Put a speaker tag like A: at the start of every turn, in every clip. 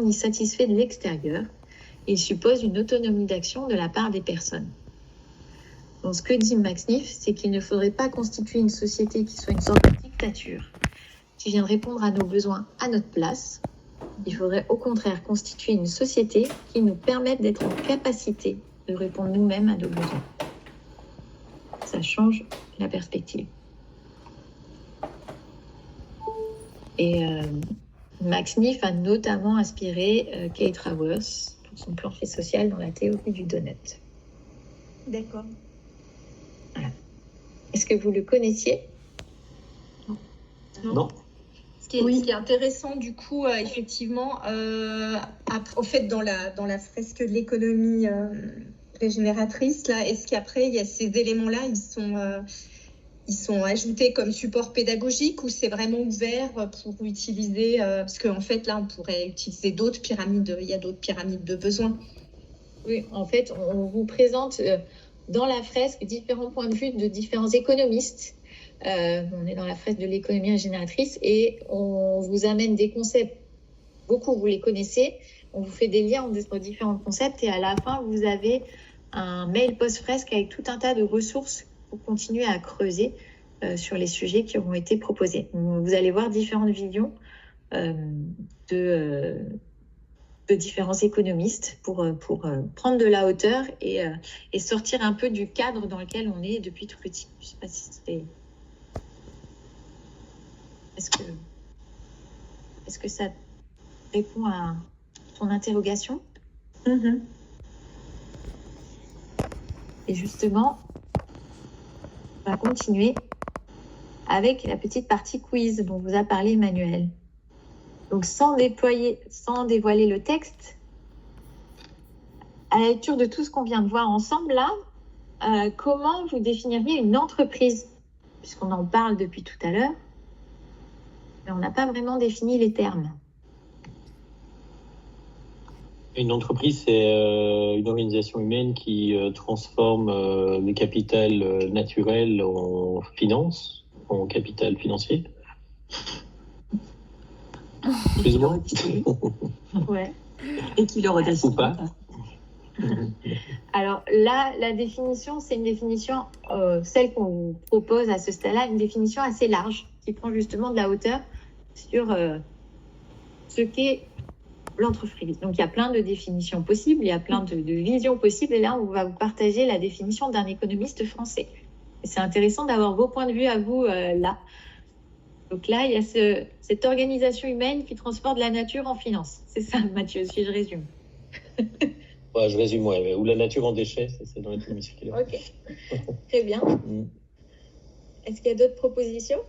A: ni satisfait de l'extérieur. Il suppose une autonomie d'action de la part des personnes. Donc, ce que dit Max Neff, c'est qu'il ne faudrait pas constituer une société qui soit une sorte de dictature, qui vienne répondre à nos besoins à notre place. Il faudrait au contraire constituer une société qui nous permette d'être en capacité de répondre nous-mêmes à nos besoins. Ça change la perspective. Et Max Neff a notamment inspiré Kate Raworth pour son plancher social dans la théorie du donut.
B: D'accord.
A: Voilà. Est-ce que vous le connaissiez ?
C: Non.
B: Ce qui est intéressant, du coup, effectivement, au fait, dans la fresque de l'économie régénératrice, là, est-ce qu'après, il y a ces éléments-là, ils sont ajoutés comme support pédagogique ou c'est vraiment ouvert pour utiliser parce qu'en fait, là, on pourrait utiliser d'autres pyramides. Il y a d'autres pyramides de besoins.
A: Oui, en fait, on vous présente dans la fresque différents points de vue de différents économistes. On est dans la fresque de l'économie régénératrice et on vous amène des concepts. Beaucoup, vous les connaissez. On vous fait des liens entre différents concepts et à la fin, vous avez un mail post-fresque avec tout un tas de ressources pour continuer à creuser sur les sujets qui auront été proposés. Vous allez voir différentes visions de différents économistes pour prendre de la hauteur et sortir un peu du cadre dans lequel on est depuis tout petit. Je ne sais pas si c'est... Est-ce que ça répond à ton interrogation ? Et justement, on va continuer avec la petite partie quiz dont vous a parlé Emmanuel. Donc, sans dévoiler le texte, à la lecture de tout ce qu'on vient de voir ensemble là, comment vous définiriez une entreprise ? Puisqu'on en parle depuis tout à l'heure, mais on n'a pas vraiment défini les termes.
C: Une entreprise, c'est une organisation humaine qui transforme le capital naturel en finance, en capital financier. Plus ou moins.
A: Ouais.
D: Et qui le redessine.
C: Ou pas.
A: Alors là, la définition, c'est une définition, celle qu'on vous propose à ce stade-là, une définition assez large, qui prend justement de la hauteur sur ce qu'est l'entreprise. Donc, il y a plein de définitions possibles, il y a plein de visions possibles, et là, on va vous partager la définition d'un économiste français. Et c'est intéressant d'avoir vos points de vue à vous là. Donc là, il y a cette organisation humaine qui transporte la nature en finance. C'est ça, Mathieu, si je résume.
C: Ouais, je résume, ouais. Ou la nature en déchets, c'est dans l'économie circulaire.
A: Ok, très bien. Est-ce qu'il y a d'autres propositions ?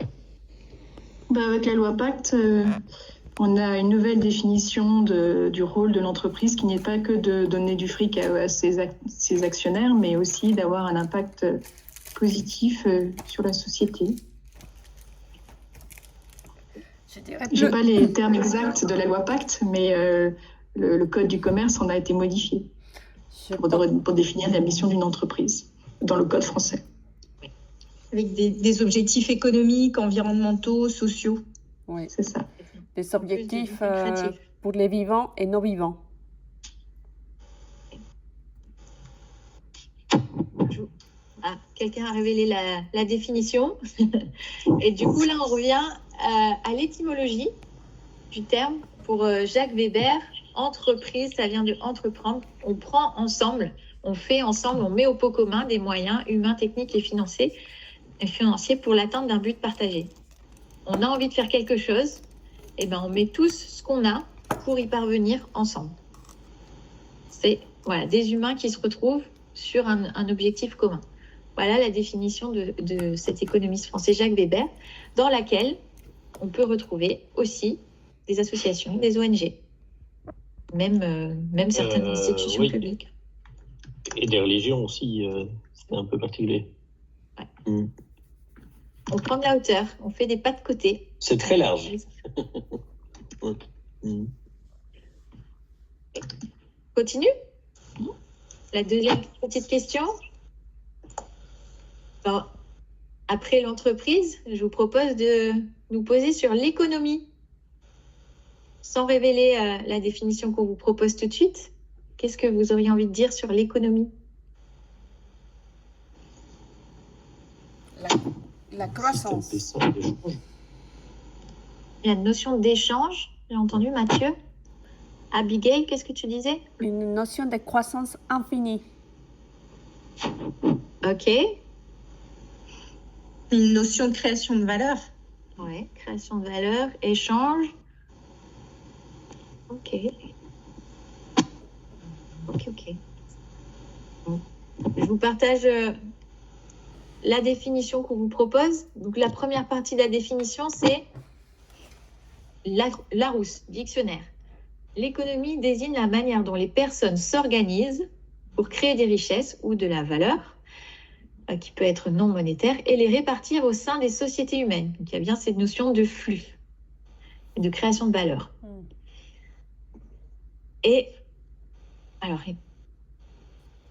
E: Avec la loi Pacte, on a une nouvelle définition du rôle de l'entreprise qui n'est pas que de donner du fric à ses actionnaires, mais aussi d'avoir un impact positif sur la société. Je n'ai pas les termes exacts de la loi Pacte, mais le Code du commerce en a été modifié pour définir la mission d'une entreprise dans le Code français.
B: Avec des objectifs économiques, environnementaux, sociaux.
F: Oui,
E: c'est ça.
F: Des objectifs pour les vivants et non vivants.
A: Quelqu'un a révélé la définition. Et du coup, là, on revient à l'étymologie du terme. Pour Jacques Weber, entreprise, ça vient de entreprendre. On prend ensemble, on fait ensemble, on met au pot commun des moyens humains, techniques et financiers pour l'atteinte d'un but partagé. On a envie de faire quelque chose, et on met tous ce qu'on a pour y parvenir ensemble. C'est des humains qui se retrouvent sur un objectif commun. Voilà la définition de cet économiste français Jacques Weber, dans laquelle on peut retrouver aussi des associations, des ONG, même certaines institutions publiques.
C: Et des religions aussi, c'est un peu particulier.
A: Ouais. On prend de la hauteur, on fait des pas de côté.
C: C'est très large.
A: Continue. La deuxième petite question. Après l'entreprise, je vous propose de nous poser sur l'économie. sans révéler la définition qu'on vous propose tout de suite, qu'est-ce que vous auriez envie de dire sur l'économie?
F: La croissance.
A: La notion d'échange, j'ai entendu Mathieu. Abigail, qu'est-ce que tu disais?
F: Une notion de croissance infinie.
A: Ok.
B: Une notion de création de valeur.
A: Ouais, création de valeur, échange. Ok. Ok. Bon. Je vous partage la définition qu'on vous propose. Donc, la première partie de la définition, c'est Larousse, dictionnaire. L'économie désigne la manière dont les personnes s'organisent pour créer des richesses ou de la valeur, qui peut être non monétaire, et les répartir au sein des sociétés humaines. Donc, il y a bien cette notion de flux et de création de valeur. Et alors,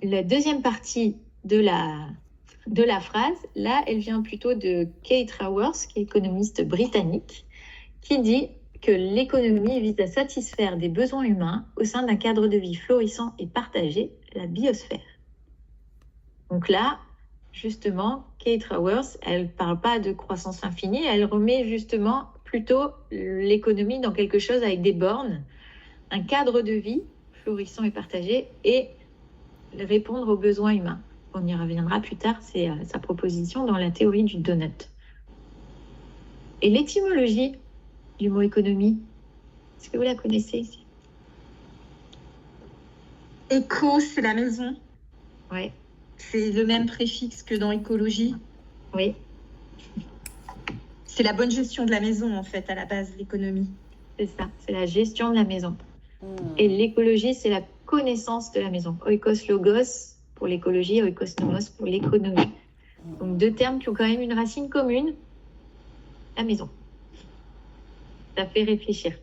A: la deuxième partie de la phrase, là, elle vient plutôt de Kate Raworth, qui est économiste britannique, qui dit que l'économie vise à satisfaire des besoins humains au sein d'un cadre de vie florissant et partagé, la biosphère. Donc là, justement, Kate Raworth, elle ne parle pas de croissance infinie, elle remet justement plutôt l'économie dans quelque chose avec des bornes, un cadre de vie florissant et partagé et répondre aux besoins humains. On y reviendra plus tard, c'est sa proposition dans la théorie du donut. Et l'étymologie du mot économie, est-ce que vous la connaissez ici?
B: Éco, c'est la maison.
A: Oui.
B: C'est le même préfixe que dans écologie.
A: Oui.
B: C'est la bonne gestion de la maison, en fait, à la base, l'économie.
A: C'est ça, c'est la gestion de la maison. Et l'écologie, c'est la connaissance de la maison. Oikos logos pour l'écologie, oikos nomos pour l'économie. Donc deux termes qui ont quand même une racine commune, la maison. Ça fait réfléchir.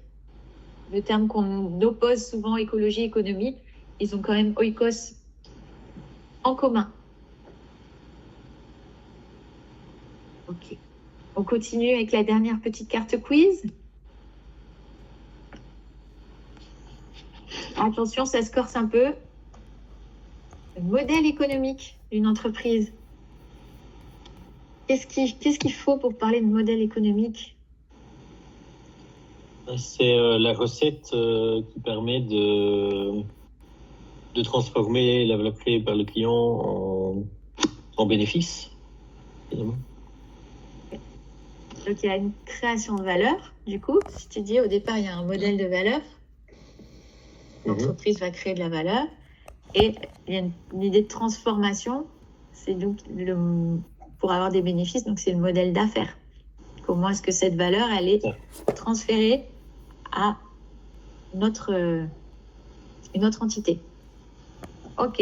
A: Deux termes qu'on oppose souvent, écologie, économie, ils ont quand même oikos en commun. Ok. On continue avec la dernière petite carte quiz. Attention, ça se corse un peu. Le modèle économique d'une entreprise. Qu'est-ce qu'il faut pour parler de modèle économique?
C: C'est la recette qui permet de transformer la valeur créée par le client en bénéfice. Évidemment.
A: Donc, il y a une création de valeur. Du coup, si tu dis au départ, il y a un modèle de valeur, l'entreprise va créer de la valeur. Et il y a une idée de transformation. C'est donc pour avoir des bénéfices, donc c'est le modèle d'affaires. Comment est-ce que cette valeur, elle est transférée à une autre entité? Ok.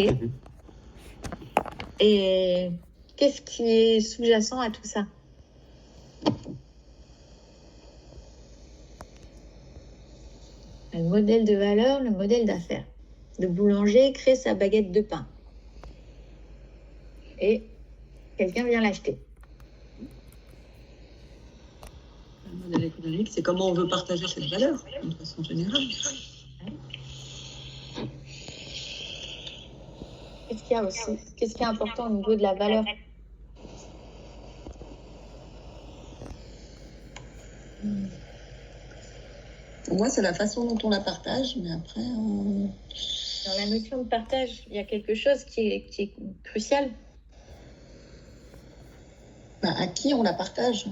A: Et qu'est-ce qui est sous-jacent à tout ça? Le modèle de valeur, le modèle d'affaires. Le boulanger crée sa baguette de pain. Et quelqu'un vient l'acheter.
D: Le modèle économique, c'est comment on veut partager cette valeur, de façon générale.
A: Qu'est-ce qu'il y a aussi? Qu'est-ce qui est important au niveau de la valeur?
D: Pour moi, c'est la façon dont on la partage, mais après...
A: Dans la notion de partage, il y a quelque chose qui est crucial.
D: À qui on la partage?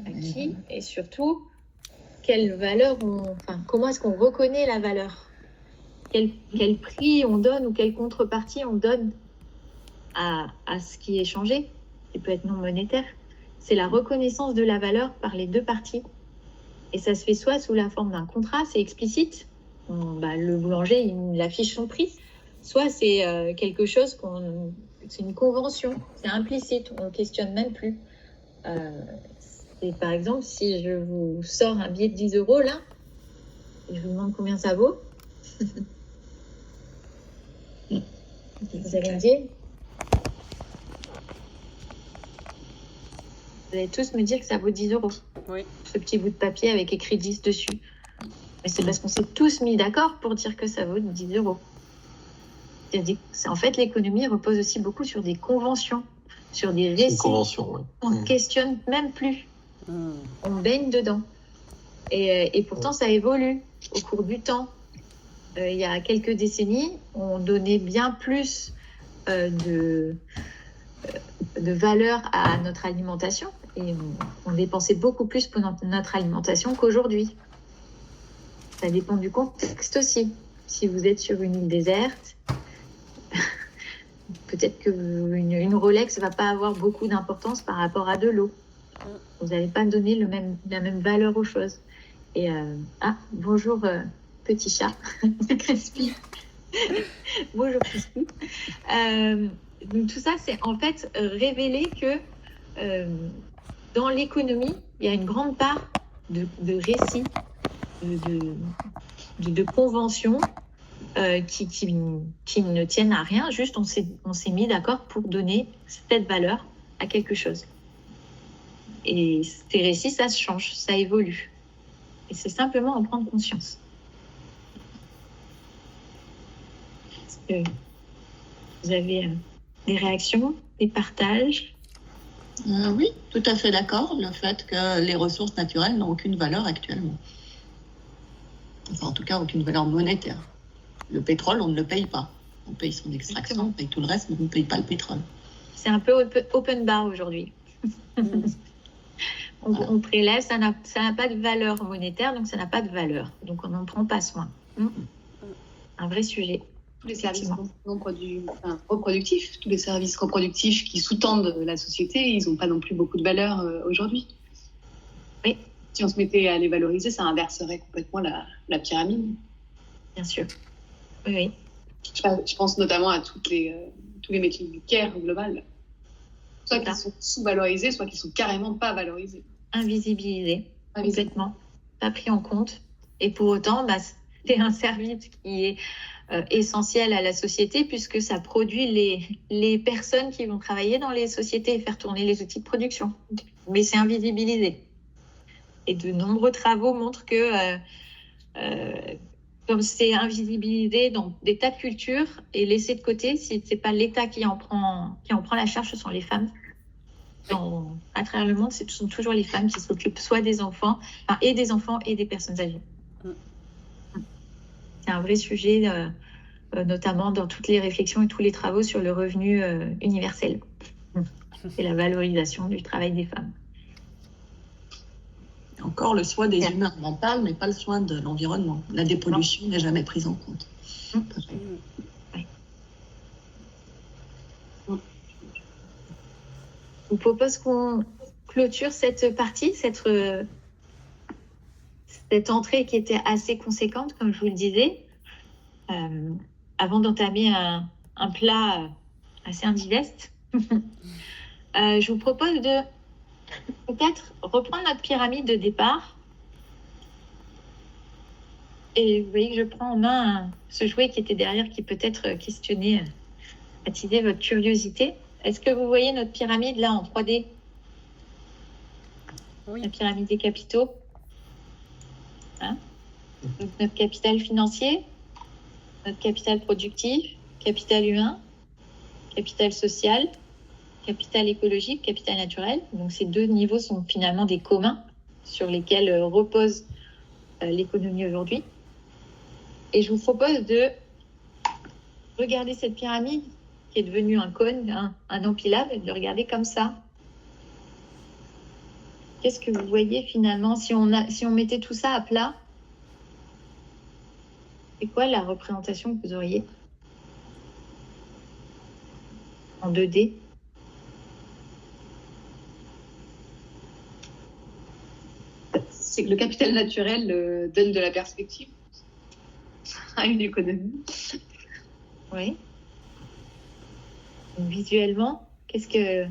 A: À qui? Et surtout, quelle valeur comment est-ce qu'on reconnaît la valeur? Quel prix on donne ou quelle contrepartie on donne à ce qui est échangé, qui peut être non monétaire. C'est la reconnaissance de la valeur par les deux parties. Et ça se fait soit sous la forme d'un contrat, c'est explicite. Le boulanger, il affiche son prix. Soit c'est quelque chose c'est une convention, c'est implicite, on ne questionne même plus. Par exemple, si je vous sors un billet de 10 € là, et je vous demande combien ça vaut, vous allez me dire, vous allez tous me dire que ça vaut 10 €.
F: Oui.
A: Ce petit bout de papier avec écrit 10 dessus. Mais c'est parce qu'on s'est tous mis d'accord pour dire que ça vaut 10 euros. En fait, l'économie repose aussi beaucoup sur des conventions, sur des récits.
C: Une convention, oui.
A: On ne questionne même plus. On baigne dedans. Et pourtant, ça évolue au cours du temps. Il y a quelques décennies, on donnait bien plus de valeur à notre alimentation et on dépensait beaucoup plus pour notre alimentation qu'aujourd'hui. Ça dépend du contexte aussi. Si vous êtes sur une île déserte, peut-être qu'une Rolex ne va pas avoir beaucoup d'importance par rapport à de l'eau. Vous n'allez pas donner la même valeur aux choses. Et bonjour petit chat, Crispy. Bonjour Crispy. Donc tout ça, c'est en fait révéler que dans l'économie, il y a une grande part de récits, de conventions qui ne tiennent à rien. Juste, on s'est mis d'accord pour donner cette valeur à quelque chose. Et ces récits, ça se change, ça évolue. Et c'est simplement en prendre conscience. Est-ce que vous avez des réactions, des partages?
D: Oui, tout à fait d'accord. Le fait que les ressources naturelles n'ont aucune valeur actuellement. Enfin, en tout cas, aucune valeur monétaire. Le pétrole, on ne le paye pas. On paye son extraction, on paye tout le reste, mais on ne paye pas le pétrole.
A: C'est un peu open bar aujourd'hui. On prélève, ça n'a pas de valeur monétaire, donc ça n'a pas de valeur. Donc on n'en prend pas soin. Un vrai sujet.
G: Tous les services reproductifs, tous les services reproductifs qui sous-tendent la société, ils n'ont pas non plus beaucoup de valeur aujourd'hui.
A: Oui.
G: Si on se mettait à les valoriser, ça inverserait complètement la pyramide.
A: Bien sûr. Oui.
G: Je pense notamment à tous les métiers du care global. Soit qui sont sous-valorisés, soit qui sont carrément pas valorisés.
A: Invisibilisés, complètement. Pas pris en compte. Et pour autant, c'est un service qui est essentiel à la société puisque ça produit les personnes qui vont travailler dans les sociétés et faire tourner les outils de production. Mais c'est invisibilisé. Et de nombreux travaux montrent que comme c'est invisibilisé dans des tas de cultures et laissé de côté, si ce n'est pas l'État qui en prend la charge, ce sont les femmes. À travers le monde, ce sont toujours les femmes qui s'occupent soit des enfants, et des enfants et des personnes âgées. C'est un vrai sujet, notamment dans toutes les réflexions et tous les travaux sur le revenu universel et la valorisation du travail des femmes.
D: Encore le soin des humains mental, mais pas le soin de l'environnement. La dépollution n'est jamais prise en compte.
A: Oui. Je vous propose qu'on clôture cette partie, cette entrée qui était assez conséquente, comme je vous le disais, avant d'entamer un plat assez indigeste. Je vous propose de peut-être reprendre notre pyramide de départ. Et vous voyez que je prends en main ce jouet qui était derrière, qui peut-être questionner, attiser votre curiosité. Est-ce que vous voyez notre pyramide là en 3D?
F: Oui.
A: La pyramide des capitaux. Donc, notre capital financier, notre capital productif, capital humain, capital social, capital écologique, capital naturel. Donc ces deux niveaux sont finalement des communs sur lesquels repose l'économie aujourd'hui. Et je vous propose de regarder cette pyramide qui est devenue un cône, un empilable, et de le regarder comme ça. Qu'est-ce que vous voyez finalement si on mettait tout ça à plat? C'est quoi la représentation que vous auriez en 2D?
G: C'est que le capital naturel donne de la perspective à une économie.
A: Oui. Donc, visuellement, qu'est-ce que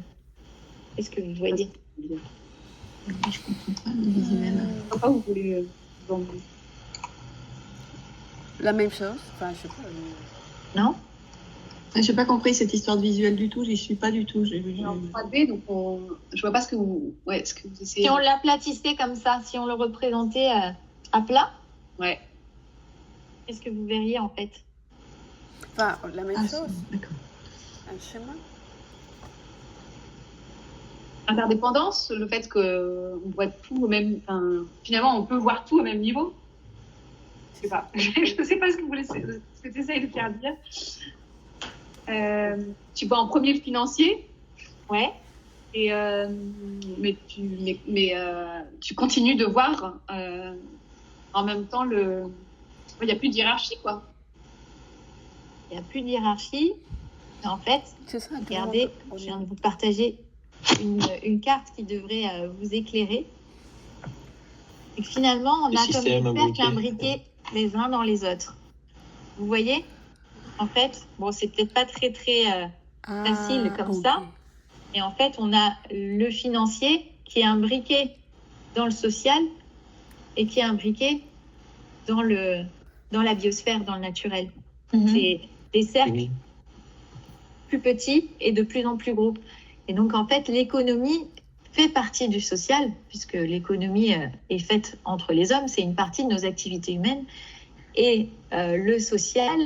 A: vous voyez?
D: Je comprends pas le visuel.
G: Pourquoi vous voulez vendre?
F: La même chose. Enfin, je sais pas.
A: Non?
D: Je n'ai pas compris cette histoire de visuel du tout, j'y suis pas du tout.
G: En 3D, donc je vois pas ce que vous essayez.
A: Si on l'aplatissait comme ça, si on le représentait à plat,
G: Ouais.
A: Qu'est-ce que vous verriez en fait?
F: Enfin, la même chose.
D: D'accord.
F: Un schéma.
G: Interdépendance, le fait qu'on voit tout au même... Enfin, finalement, on peut voir tout au même niveau. Je sais pas. Je ne sais pas ce que tu essayes de faire dire. Tu vois en premier le financier.
A: Ouais.
G: Et, mais tu continues de voir en même temps il n'y a plus de hiérarchie, quoi.
A: Il n'y a plus de hiérarchie. Et en fait,
F: C'est ça.
A: regardez, je viens de vous partager une carte qui devrait vous éclairer. Et que finalement, on
C: Le
A: a comme
C: système
A: des cercles
C: imbriqué.
A: imbriqués les uns dans les autres. Vous voyez? En fait, bon, c'est peut-être pas très facile comme ça. Et en fait, on a le financier qui est imbriqué dans le social et qui est imbriqué dans la biosphère, dans le naturel. C'est des cercles plus petits et de plus en plus gros. Et donc, en fait, l'économie fait partie du social, puisque l'économie est faite entre les hommes, c'est une partie de nos activités humaines. Et le social,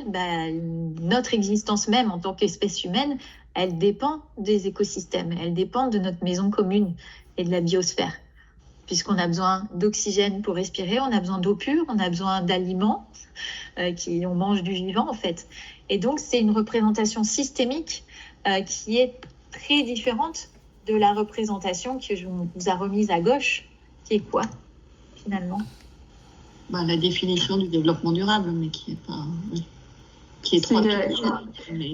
A: notre existence même en tant qu'espèce humaine, elle dépend des écosystèmes, elle dépend de notre maison commune et de la biosphère. Puisqu'on a besoin d'oxygène pour respirer, on a besoin d'eau pure, on a besoin d'aliments, on mange du vivant en fait. Et donc c'est une représentation systémique qui est très différente de la représentation que je vous a remise à gauche, qui est quoi finalement?
D: La définition du développement durable, mais qui est pas... Qui est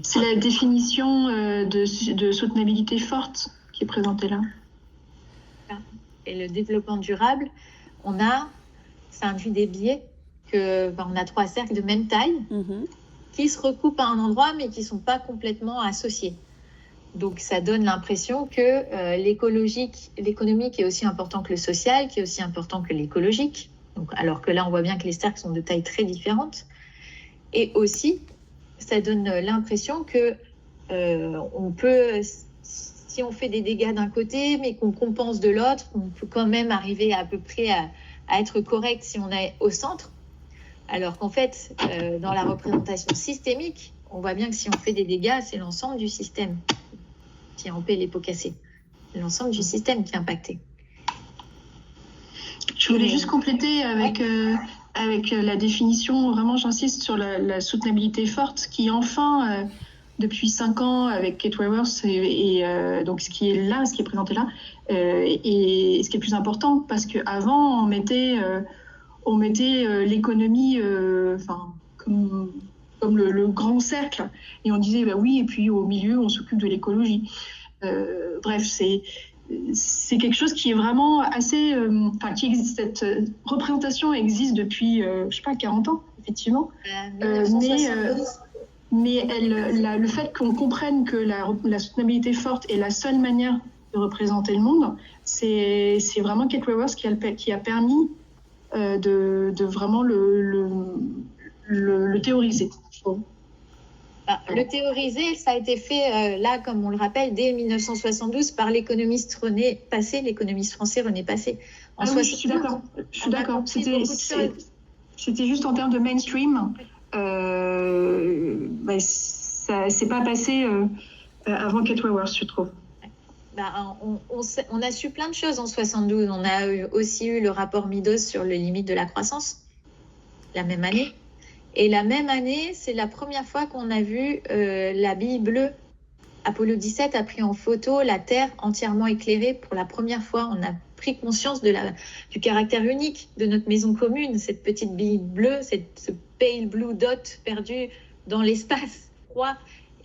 E: c'est la définition de soutenabilité forte qui est présentée là.
A: Et le développement durable, ça induit des biais on a 3 cercles de même taille qui se recoupent à un endroit mais qui ne sont pas complètement associés. Donc ça donne l'impression que l'économique est aussi important que le social, qui est aussi important que l'écologique. Donc, alors que là, on voit bien que les cercles sont de tailles très différentes. Et aussi, ça donne l'impression que on peut, si on fait des dégâts d'un côté, mais qu'on compense de l'autre, on peut quand même arriver à peu près à être correct si on est au centre. Alors qu'en fait, dans la représentation systémique, on voit bien que si on fait des dégâts, c'est l'ensemble du système qui est en paix les pots cassés. C'est l'ensemble du système qui est impacté.
E: Je voulais juste compléter avec la définition, vraiment j'insiste sur la soutenabilité forte qui enfin, depuis 5 ans avec Kate Raworth et donc ce qui est présenté là, et ce qui est plus important parce qu'avant on mettait l'économie comme le grand cercle et on disait oui et puis au milieu on s'occupe de l'écologie. Bref, c'est quelque chose qui est vraiment assez... qui existe, cette représentation existe depuis, 40 ans, effectivement.
A: 1972.
E: Mais le fait qu'on comprenne que la soutenabilité forte est la seule manière de représenter le monde, c'est vraiment Kate Raworth qui a permis de vraiment le théoriser, je trouve.
A: Le théoriser, ça a été fait, là, comme on le rappelle, dès 1972 par l'économiste l'économiste français René Passé.
E: Je suis d'accord. C'était juste en termes de mainstream. Ça s'est pas passé avant Kate Raworth, je trouve.
A: On a su plein de choses en 72. On a aussi eu le rapport Meadows sur les limites de la croissance, la même année. Et la même année, c'est la première fois qu'on a vu la bille bleue. Apollo 17 a pris en photo la Terre entièrement éclairée. Pour la première fois, on a pris conscience du caractère unique de notre maison commune, cette petite bille bleue, ce pale blue dot perdu dans l'espace froid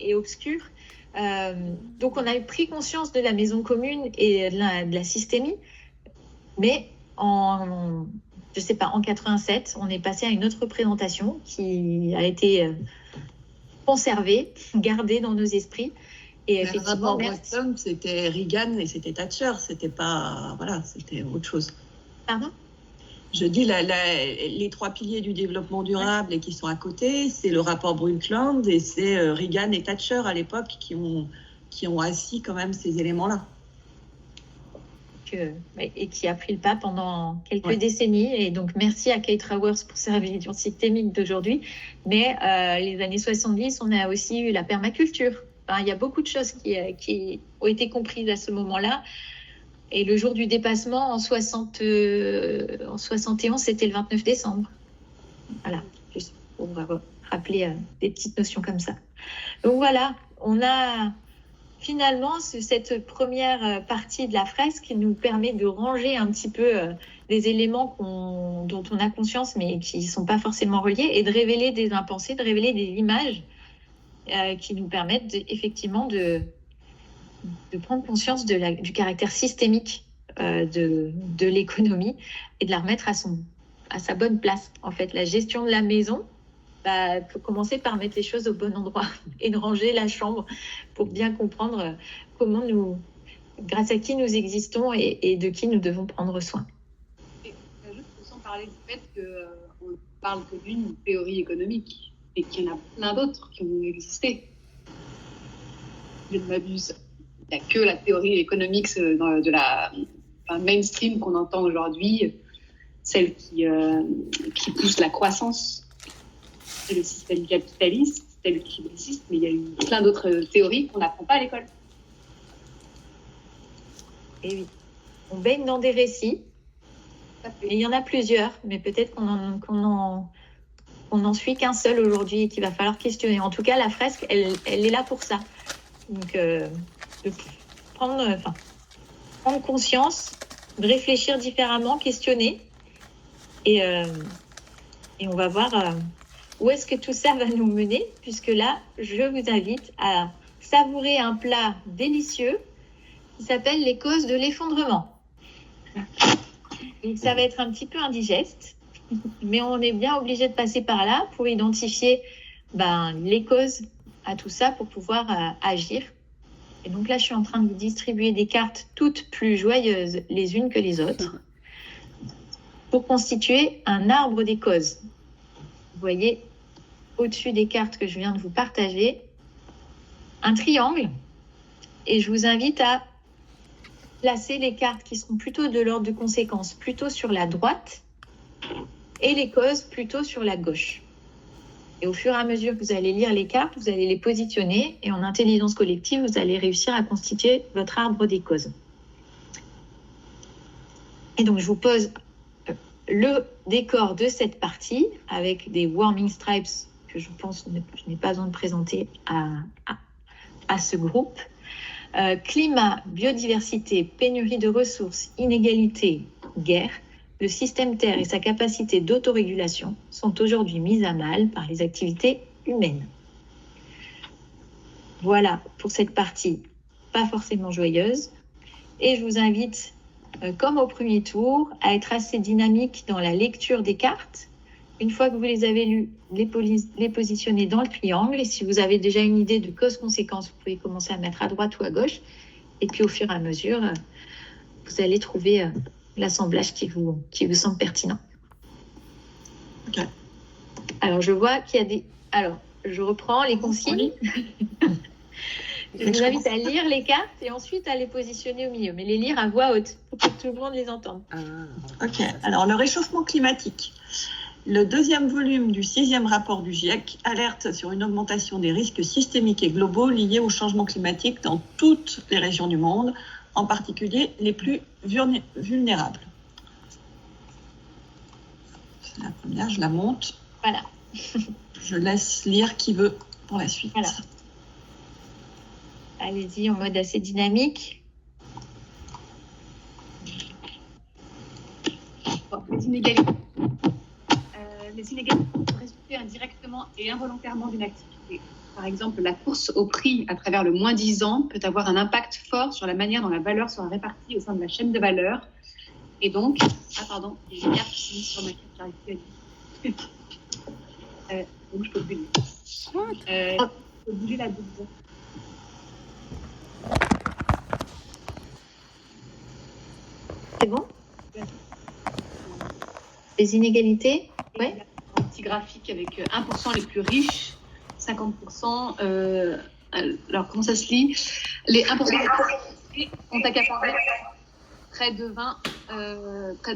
A: et obscur. Donc, on a pris conscience de la maison commune et de la systémie. Mais en 87, on est passé à une autre représentation qui a été conservée, gardée dans nos esprits. Et
D: le rapport Watson, c'était Reagan et c'était Thatcher, c'était pas... Voilà, c'était autre chose.
A: Pardon ?
D: Je dis, les 3 piliers du développement durable et qui sont à côté, c'est le rapport Brundtland et c'est Reagan et Thatcher à l'époque qui ont assis quand même ces éléments-là.
A: et qui a pris le pas pendant quelques décennies. Et donc, merci à Kate Raworth pour sa vision systémique d'aujourd'hui. Mais les années 70, on a aussi eu la permaculture. Enfin, il y a beaucoup de choses qui ont été comprises à ce moment-là. Et le jour du dépassement, en 71, c'était le 29 décembre. Voilà, juste pour rappeler des petites notions comme ça. Donc voilà, on a finalement cette première partie de la fresque qui nous permet de ranger un petit peu des éléments dont on a conscience mais qui ne sont pas forcément reliés et de révéler des impensés, de révéler des images qui nous permettent effectivement de prendre conscience du caractère systémique de l'économie et de la remettre à sa bonne place. En fait, la gestion de la maison, faut commencer par mettre les choses au bon endroit et de ranger la chambre pour bien comprendre grâce à qui nous existons et de qui nous devons prendre soin.
G: Et juste sans parler du fait qu'on ne parle que d'une théorie économique et qu'il y en a plein d'autres qui ont existé. Je ne m'abuse. Il n'y a que la théorie économique de la mainstream qu'on entend aujourd'hui, celle qui pousse la croissance. C'est le système capitaliste, tel qu'il existe, mais il y a eu plein d'autres théories qu'on n'apprend pas à l'école.
A: Et oui, on baigne dans des récits. Et il y en a plusieurs, mais peut-être qu'on n'en suit qu'un seul aujourd'hui et qu'il va falloir questionner. En tout cas, la fresque, elle est là pour ça. Donc, de prendre conscience, de réfléchir différemment, questionner. Et on va voir où est-ce que tout ça va nous mener, puisque là, je vous invite à savourer un plat délicieux qui s'appelle les causes de l'effondrement. Donc, ça va être un petit peu indigeste, mais on est bien obligé de passer par là pour identifier les causes à tout ça pour pouvoir agir. Et donc là, je suis en train de vous distribuer des cartes toutes plus joyeuses les unes que les autres pour constituer un arbre des causes. Vous voyez, au-dessus des cartes que je viens de vous partager, un triangle. Et je vous invite à placer les cartes qui seront plutôt de l'ordre de conséquence, plutôt sur la droite, et les causes plutôt sur la gauche. Et au fur et à mesure que vous allez lire les cartes, vous allez les positionner et en intelligence collective, vous allez réussir à constituer votre arbre des causes. Et donc, je vous pose le décor de cette partie avec des warming stripes que je pense que je n'ai pas besoin de présenter à ce groupe. Climat, biodiversité, pénurie de ressources, inégalité, guerre. Le système Terre et sa capacité d'autorégulation sont aujourd'hui mises à mal par les activités humaines. Voilà pour cette partie pas forcément joyeuse. Et je vous invite, comme au premier tour, à être assez dynamique dans la lecture des cartes. Une fois que vous les avez lues, les positionner dans le triangle. Et si vous avez déjà une idée de cause-conséquence, vous pouvez commencer à mettre à droite ou à gauche. Et puis au fur et à mesure, vous allez trouver l'assemblage qui vous semble pertinent.
D: Okay.
A: Alors, je vois qu'il y a des... Alors, je reprends les consignes. Je vous invite à lire les cartes et ensuite à les positionner au milieu. Mais les lire à voix haute pour que tout le monde les entende.
D: Ok. Alors, le réchauffement climatique. Le deuxième volume du 6e rapport du GIEC alerte sur une augmentation des risques systémiques et globaux liés au changement climatique dans toutes les régions du monde, en particulier les plus vulnérables. C'est la première, je la monte.
A: Voilà.
D: Je laisse lire qui veut pour la suite.
A: Voilà. Allez-y, en mode assez dynamique.
G: Les inégalités. Les inégalités peuvent résulter indirectement et involontairement d'une activité. Par exemple, la course au prix à travers le moins 10 ans peut avoir un impact fort sur la manière dont la valeur sera répartie au sein de la chaîne de valeur. Et donc, il y a une carte sur ma carte, j'arrive plus à lire. Donc je peux plus lire. Je peux bouger la double.
A: C'est bon? Les inégalités? Ouais.
G: Un petit graphique avec 1% les plus riches, 50%. Alors, comment ça se lit? Les 1% les plus riches ont accaparé près de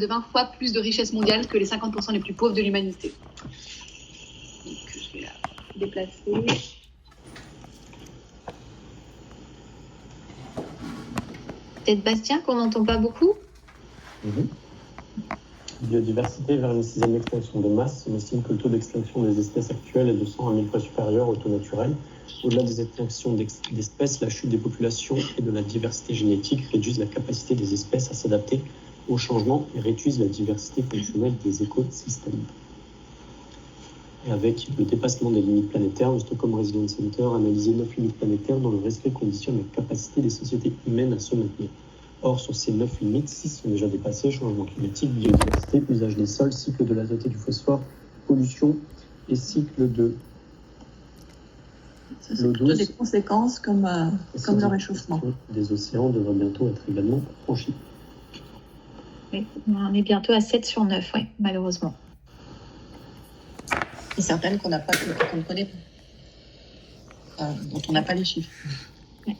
G: 20 fois plus de richesse mondiale que les 50% les plus pauvres de l'humanité. Donc, je vais la déplacer.
A: Peut-être Bastien, qu'on n'entend pas beaucoup.
H: Biodiversité vers une 6e extinction de masse. On estime que le taux d'extinction des espèces actuelles est de 100 à 1000 fois supérieur au taux naturel. Au-delà des extinctions d'espèces, la chute des populations et de la diversité génétique réduisent la capacité des espèces à s'adapter aux changements et réduisent la diversité fonctionnelle des écosystèmes. Et avec le dépassement des limites planétaires, le Stockholm Resilience Center a analysé 9 limites planétaires dont le respect conditionne la capacité des sociétés humaines à se maintenir. Or, sur ces 9 limites, 6 sont déjà dépassées: changement climatique, biodiversité, usage des sols, cycle de l'azote et du phosphore, pollution et cycle de
D: C'est plutôt des conséquences comme le réchauffement.
H: Des océans devraient bientôt être également franchis.
A: Oui, on est bientôt à 7 sur 9, oui, malheureusement.
D: Et certaines qu'on ne connaît pas, dont on n'a pas les chiffres.
A: Ouais.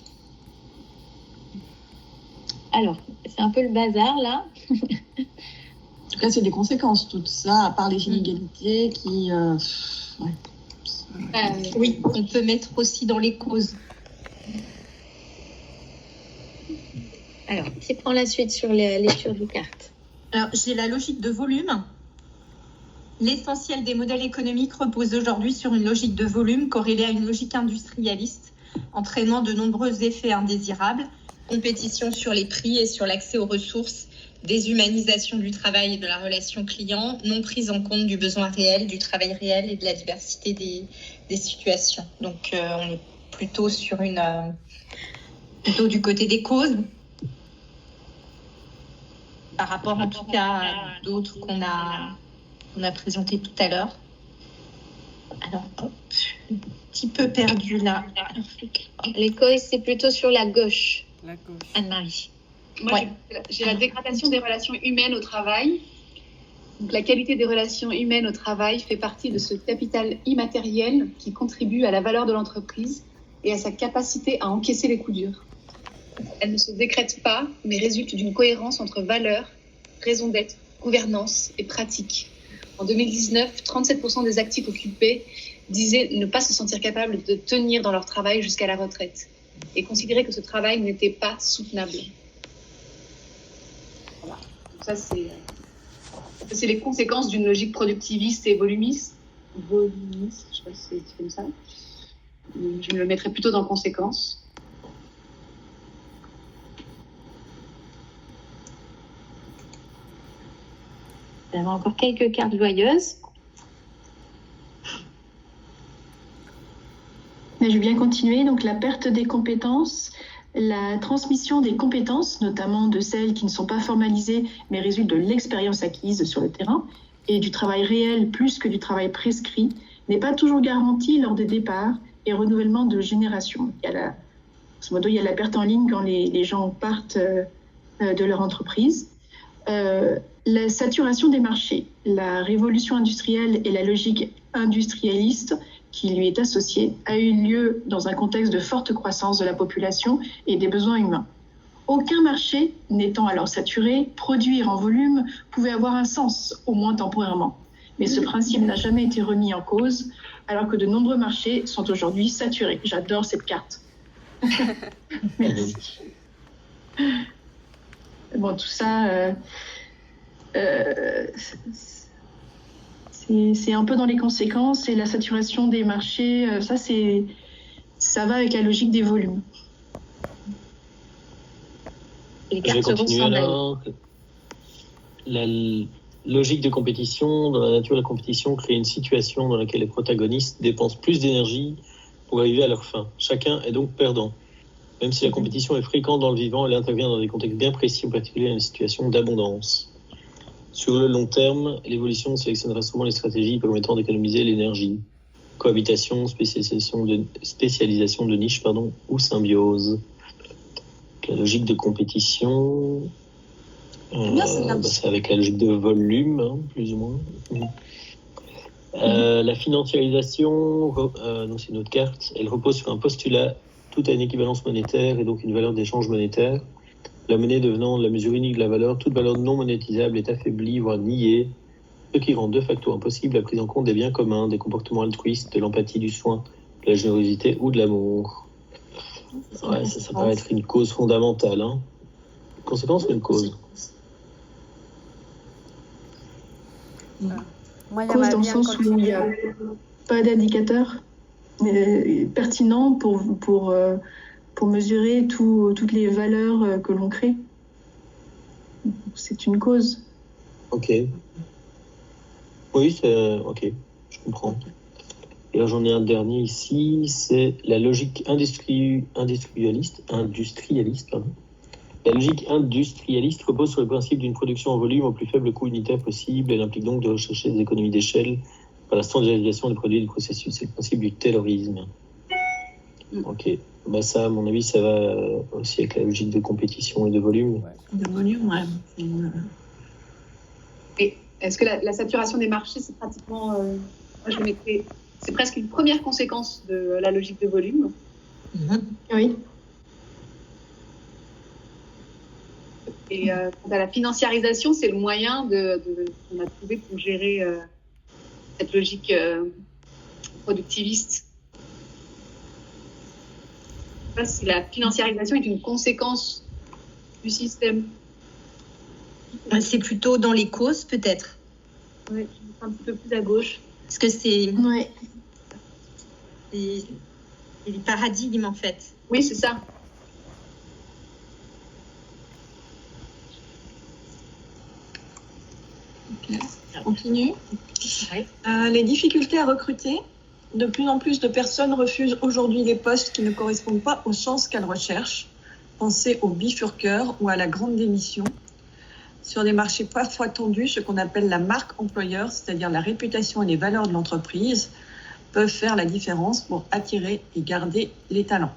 A: Alors, c'est un peu le bazar là.
D: En tout cas, c'est des conséquences, tout ça, à part les inégalités qui...
B: Oui, on peut mettre aussi dans les causes.
A: Alors, qui prend la suite sur la lecture des cartes?
B: Alors, j'ai la logique de volume. L'essentiel des modèles économiques repose aujourd'hui sur une logique de volume corrélée à une logique industrialiste, entraînant de nombreux effets indésirables: compétition sur les prix et sur l'accès aux ressources, déshumanisation du travail et de la relation client, non prise en compte du besoin réel, du travail réel et de la diversité des situations. Donc, on est plutôt sur plutôt du côté des causes, par rapport en tout cas à d'autres qu'on a présenté tout à l'heure. Alors, je suis un petit peu perdue là.
A: Les causes, c'est plutôt sur la gauche.
F: La gauche.
A: Anne-Marie.
G: Moi, j'ai la dégradation des relations humaines au travail. Donc, la qualité des relations humaines au travail fait partie de ce capital immatériel qui contribue à la valeur de l'entreprise et à sa capacité à encaisser les coups durs. Elle ne se décrète pas, mais résulte d'une cohérence entre valeurs, raison d'être, gouvernance et pratique. En 2019, 37% des actifs occupés disaient ne pas se sentir capables de tenir dans leur travail jusqu'à la retraite et considéraient que ce travail n'était pas soutenable. Voilà. Donc ça, c'est les conséquences d'une logique productiviste et volumiste. Je ne sais pas si c'est comme ça. Je me le mettrais plutôt dans conséquences.
A: Il y avait encore quelques cartes joyeuses.
E: Mais je vais bien continuer. Donc, la perte des compétences, la transmission des compétences, notamment de celles qui ne sont pas formalisées, mais résultent de l'expérience acquise sur le terrain et du travail réel plus que du travail prescrit, n'est pas toujours garantie lors des départs et renouvellement de génération. Il y a la perte en ligne quand les gens partent de leur entreprise. La saturation des marchés, la révolution industrielle et la logique industrialiste qui lui est associée a eu lieu dans un contexte de forte croissance de la population et des besoins humains. Aucun marché n'étant alors saturé, produire en volume pouvait avoir un sens, au moins temporairement. Mais ce principe n'a jamais été remis en cause, alors que de nombreux marchés sont aujourd'hui saturés. J'adore cette carte. Merci. Bon, tout ça... c'est un peu dans les conséquences et la saturation des marchés, ça va avec la logique des volumes.
A: Les
C: Je vais
A: cartes se
C: continuer
A: ressemblent.
C: alors. La logique de compétition, dans la nature de la compétition, crée une situation dans laquelle les protagonistes dépensent plus d'énergie pour arriver à leur fin. Chacun est donc perdant. Même si la compétition est fréquente dans le vivant, elle intervient dans des contextes bien précis, en particulier dans une situation d'abondance. Sur le long terme, l'évolution sélectionnera souvent les stratégies permettant d'économiser l'énergie. Cohabitation, spécialisation de niche, ou symbiose. La logique de compétition, c'est avec la logique de volume, plus ou moins. La financiarisation, donc c'est une autre carte, elle repose sur un postulat: tout a une équivalence monétaire et donc une valeur d'échange monétaire. La monnaie devenant la mesure unique de la valeur, toute valeur non monétisable est affaiblie, voire niée, ce qui rend de facto impossible la prise en compte des biens communs, des comportements altruistes, de l'empathie, du soin, de la générosité ou de l'amour. Ouais, ça paraît être une cause fondamentale. Hein. Conséquence ou une cause?
F: Moi,
E: Cause
F: j'aimerais
E: dans le
F: bien
E: sens où il n'y a
F: continuer.
E: pas d'indicateur pertinent pour mesurer toutes les valeurs que l'on crée. C'est une cause.
C: Ok. Oui, c'est... Ok, je comprends. Et là, j'en ai un dernier ici, c'est la logique industrialiste. Pardon. La logique industrialiste repose sur le principe d'une production en volume au plus faible coût unitaire possible. Elle implique donc de rechercher des économies d'échelle par la standardisation des produits et des processus. C'est le principe du taylorisme. Ok. Bah ça, à mon avis, ça va aussi avec la logique de compétition et de volume.
D: De volume, ouais.
G: Et est-ce que la saturation des marchés, c'est pratiquement, moi je le mettrais, c'est presque une première conséquence de la logique de volume.
E: Oui.
G: Et quant à la financiarisation, c'est le moyen qu'on a trouvé pour gérer cette logique productiviste. Je ne sais pas si la financiarisation est une conséquence du système.
B: C'est plutôt dans les causes, peut-être.
G: Oui, un petit peu plus à gauche.
B: Parce que c'est
E: Ouais.
B: les paradigmes, en fait.
G: Oui, c'est ça.
D: Continue.
I: Les difficultés à recruter. De plus en plus de personnes refusent aujourd'hui les postes qui ne correspondent pas aux chances qu'elles recherchent. Pensez aux bifurqueurs ou à la grande démission. Sur des marchés parfois tendus, ce qu'on appelle la marque employeur, c'est-à-dire la réputation et les valeurs de l'entreprise, peuvent faire la différence pour attirer et garder les talents.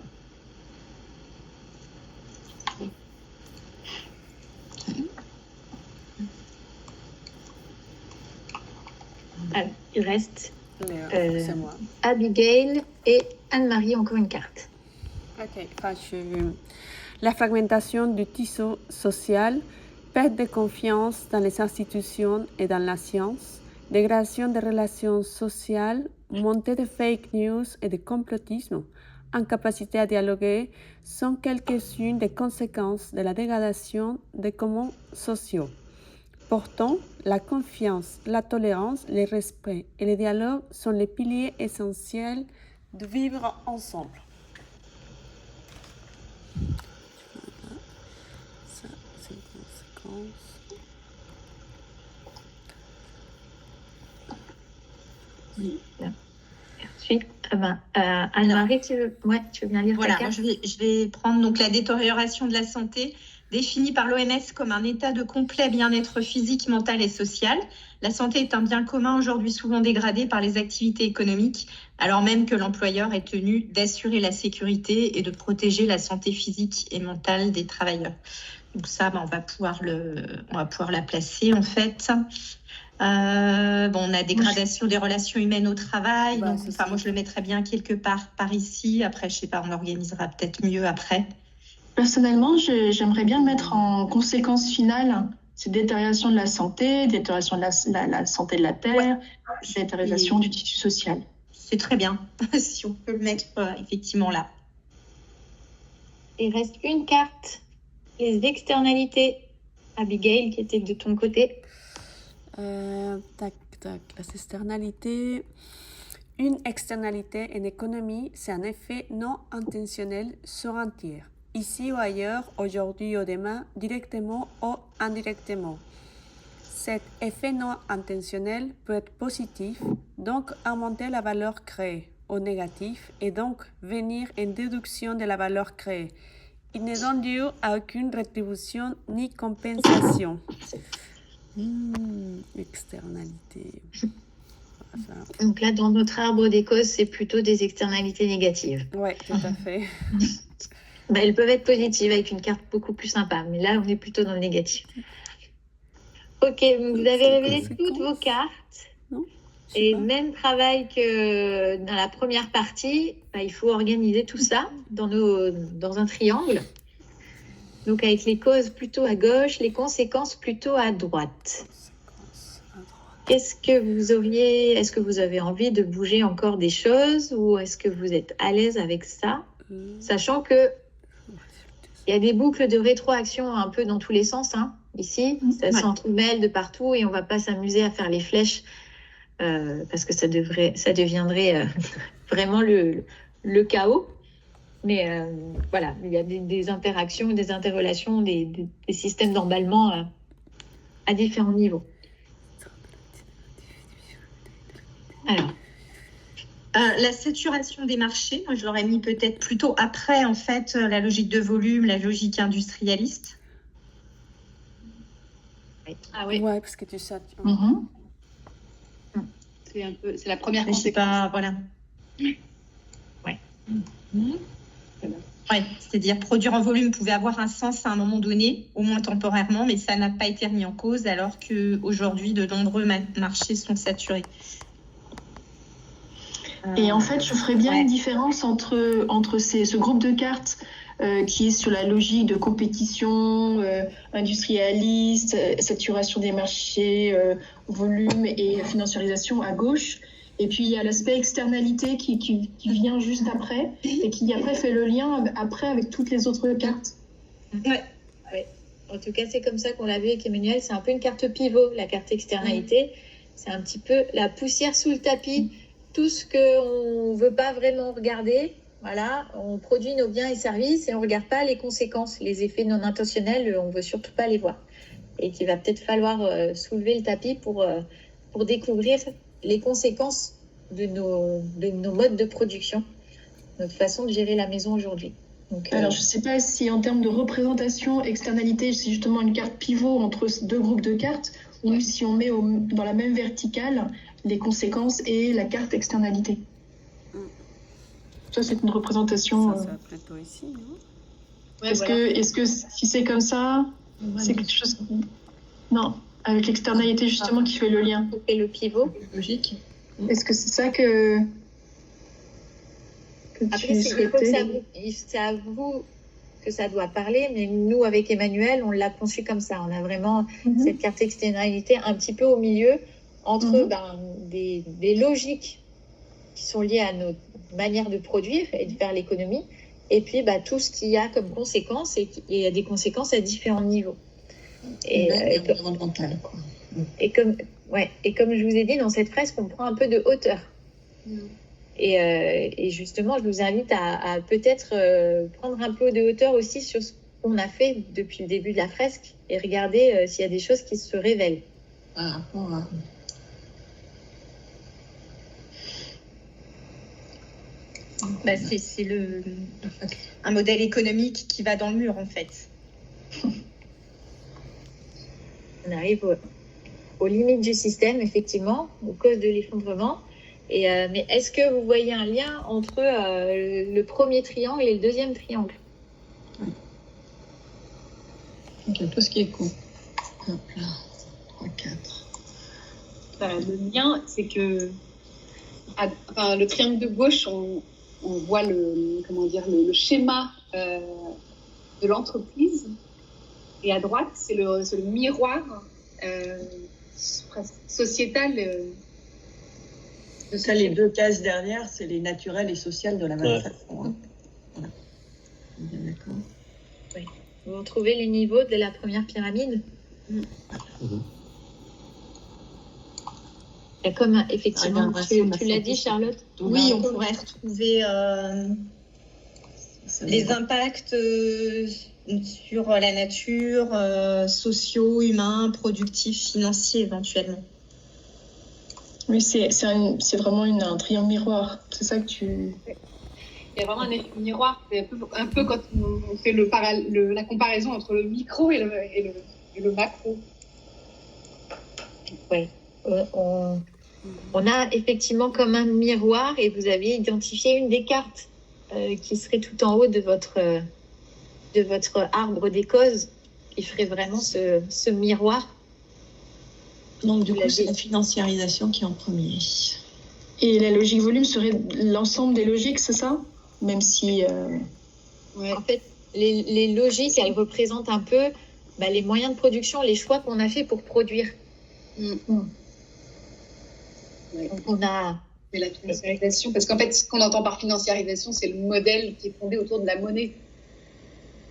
A: Alors, il reste
F: C'est moi.
A: Abigail et Anne-Marie, encore une carte.
F: Ok, la fragmentation du tissu social, perte de confiance dans les institutions et dans la science, dégradation des relations sociales, montée de fake news et de complotisme, incapacité à dialoguer sont quelques-unes des conséquences de la dégradation des communs sociaux. Pourtant, la confiance, la tolérance, le respect et le dialogue sont les piliers essentiels de vivre ensemble. Ça, c'est une conséquence.
A: Oui. Ensuite, Anne-Marie, tu veux bien lire
B: Voilà,
A: ta carte?
B: je vais prendre donc la détérioration de la santé, définie par l'OMS comme un état de complet bien-être physique, mental et social. La santé est un bien commun aujourd'hui souvent dégradé par les activités économiques, alors même que l'employeur est tenu d'assurer la sécurité et de protéger la santé physique et mentale des travailleurs. Donc ça, on va pouvoir la placer en fait. On a dégradation des relations humaines au travail.
F: Bah,
B: Donc, moi, je le mettrais bien quelque part par ici. Après, je sais pas, on organisera peut-être mieux après.
E: Personnellement, j'aimerais bien le mettre en conséquence finale. C'est détérioration de la santé, détérioration de la santé de la terre, détérioration du tissu social.
B: C'est très bien, si on peut le mettre effectivement là.
A: Il reste une carte, les externalités. Abigail, qui était de ton côté.
F: Les externalités. Une externalité en économie, c'est un effet non intentionnel sur un tiers. Ici ou ailleurs, aujourd'hui ou demain, directement ou indirectement. Cet effet non intentionnel peut être positif, donc augmenter la valeur créée, ou négatif, et donc venir en déduction de la valeur créée. Il ne donne lieu à aucune rétribution ni compensation. Externalité. Voilà.
A: Donc là, dans notre arbre des causes, c'est plutôt des externalités négatives.
F: Oui, tout à fait.
A: Elles peuvent être positives avec une carte beaucoup plus sympa, mais là, on est plutôt dans le négatif. Ok, vous avez révélé toutes vos cartes.
F: Non,
A: et même travail que dans la première partie, il faut organiser tout ça dans un triangle. Donc avec les causes plutôt à gauche, les conséquences plutôt à droite. Est-ce que vous avez envie de bouger encore des choses ou est-ce que vous êtes à l'aise avec ça, sachant que il y a des boucles de rétroaction un peu dans tous les sens, hein, ici, ça s'entremêle de partout et on va pas s'amuser à faire les flèches parce que ça deviendrait vraiment le chaos. Mais voilà, il y a des interactions, des interrelations, des systèmes d'emballement à différents niveaux. Alors,
B: la saturation des marchés, moi je l'aurais mis peut-être plutôt après en fait la logique de volume, la logique industrialiste.
G: Ah oui,
F: Ouais, parce que tu satures.
G: c'est la première
B: Mais je sais
G: conséquence.
B: pas, voilà.
A: Ouais.
B: Ouais, c'est-à-dire produire en volume pouvait avoir un sens à un moment donné, au moins temporairement, mais ça n'a pas été remis en cause alors qu'aujourd'hui de nombreux marchés sont saturés.
E: Et en fait, je ferais bien une différence entre ce groupe de cartes qui est sur la logique de compétition industrialiste, saturation des marchés, volume et financiarisation à gauche. Et puis, il y a l'aspect externalité qui vient juste après et qui après fait le lien après avec toutes les autres cartes.
A: Ouais. En tout cas, c'est comme ça qu'on l'a vu avec Emmanuel. C'est un peu une carte pivot, la carte externalité. C'est un petit peu la poussière sous le tapis. Tout ce qu'on ne veut pas vraiment regarder, voilà, on produit nos biens et services et on ne regarde pas les conséquences, les effets non intentionnels, on ne veut surtout pas les voir. Et qu'il va peut-être falloir soulever le tapis pour découvrir les conséquences de nos modes de production, notre façon de gérer la maison aujourd'hui. Donc,
E: alors, je ne sais pas si en termes de représentation, externalité, c'est justement une carte pivot entre deux groupes de cartes, ou si on met dans la même verticale les conséquences et la carte externalité. Ça, c'est une représentation.
F: Ça va plutôt ici, non?
E: Est-ce que si c'est comme ça, c'est quelque chose... Non, avec l'externalité justement qui fait le lien.
A: Et le pivot.
I: Logique.
E: Est-ce que c'est ça que
A: Après,
E: tu souhaitais?
A: c'est à vous que ça doit parler, mais nous, avec Emmanuel, on l'a conçu comme ça. On a vraiment cette carte externalité un petit peu au milieu entre des logiques qui sont liées à notre manière de produire et de faire l'économie, et puis tout ce qu'il y a comme conséquences, et il y a des conséquences à différents niveaux. Et comme je vous ai dit, dans cette fresque, on prend un peu de hauteur. Et justement, je vous invite à peut-être prendre un peu de hauteur aussi sur ce qu'on a fait depuis le début de la fresque et regarder s'il y a des choses qui se révèlent.
B: C'est un modèle économique qui va dans le mur en fait.
A: On arrive aux limites du système, effectivement, aux causes de l'effondrement. Mais est-ce que vous voyez un lien entre le premier triangle et le deuxième triangle?
I: Donc, tout ce qui est court.
D: Hop là, 3, 4.
G: Le lien, c'est que le triangle de gauche, on voit le schéma de l'entreprise, et à droite, c'est le miroir sociétal.
J: Ça, les deux cases derrière, c'est les naturelles et sociales de la manufacture. Hein. Voilà.
D: Bien d'accord.
A: Oui. Vous retrouvez les niveaux de la première pyramide. Il y a comme, effectivement, tu l'as dit, Charlotte.
B: Oui, on pourrait retrouver les impacts sur la nature, sociaux, humains, productifs, financiers éventuellement.
E: Oui, c'est vraiment un triangle miroir. C'est ça que tu...
G: Il y a vraiment un effet miroir. C'est un peu quand on fait la comparaison entre le micro et le macro.
A: Oui. On a effectivement comme un miroir, et vous aviez identifié une des cartes qui serait tout en haut de votre arbre des causes, qui ferait vraiment ce miroir.
D: Donc, du coup, c'est la financiarisation qui est en premier.
E: Et la logique volume serait l'ensemble des logiques, c'est ça? Même si...
A: En fait, les logiques, elles représentent un peu les moyens de production, les choix qu'on a fait pour produire.
G: Ouais.
A: Donc, on a...
G: Mais la financiarisation, parce qu'en fait, ce qu'on entend par financiarisation, c'est le modèle qui est fondé autour de la monnaie.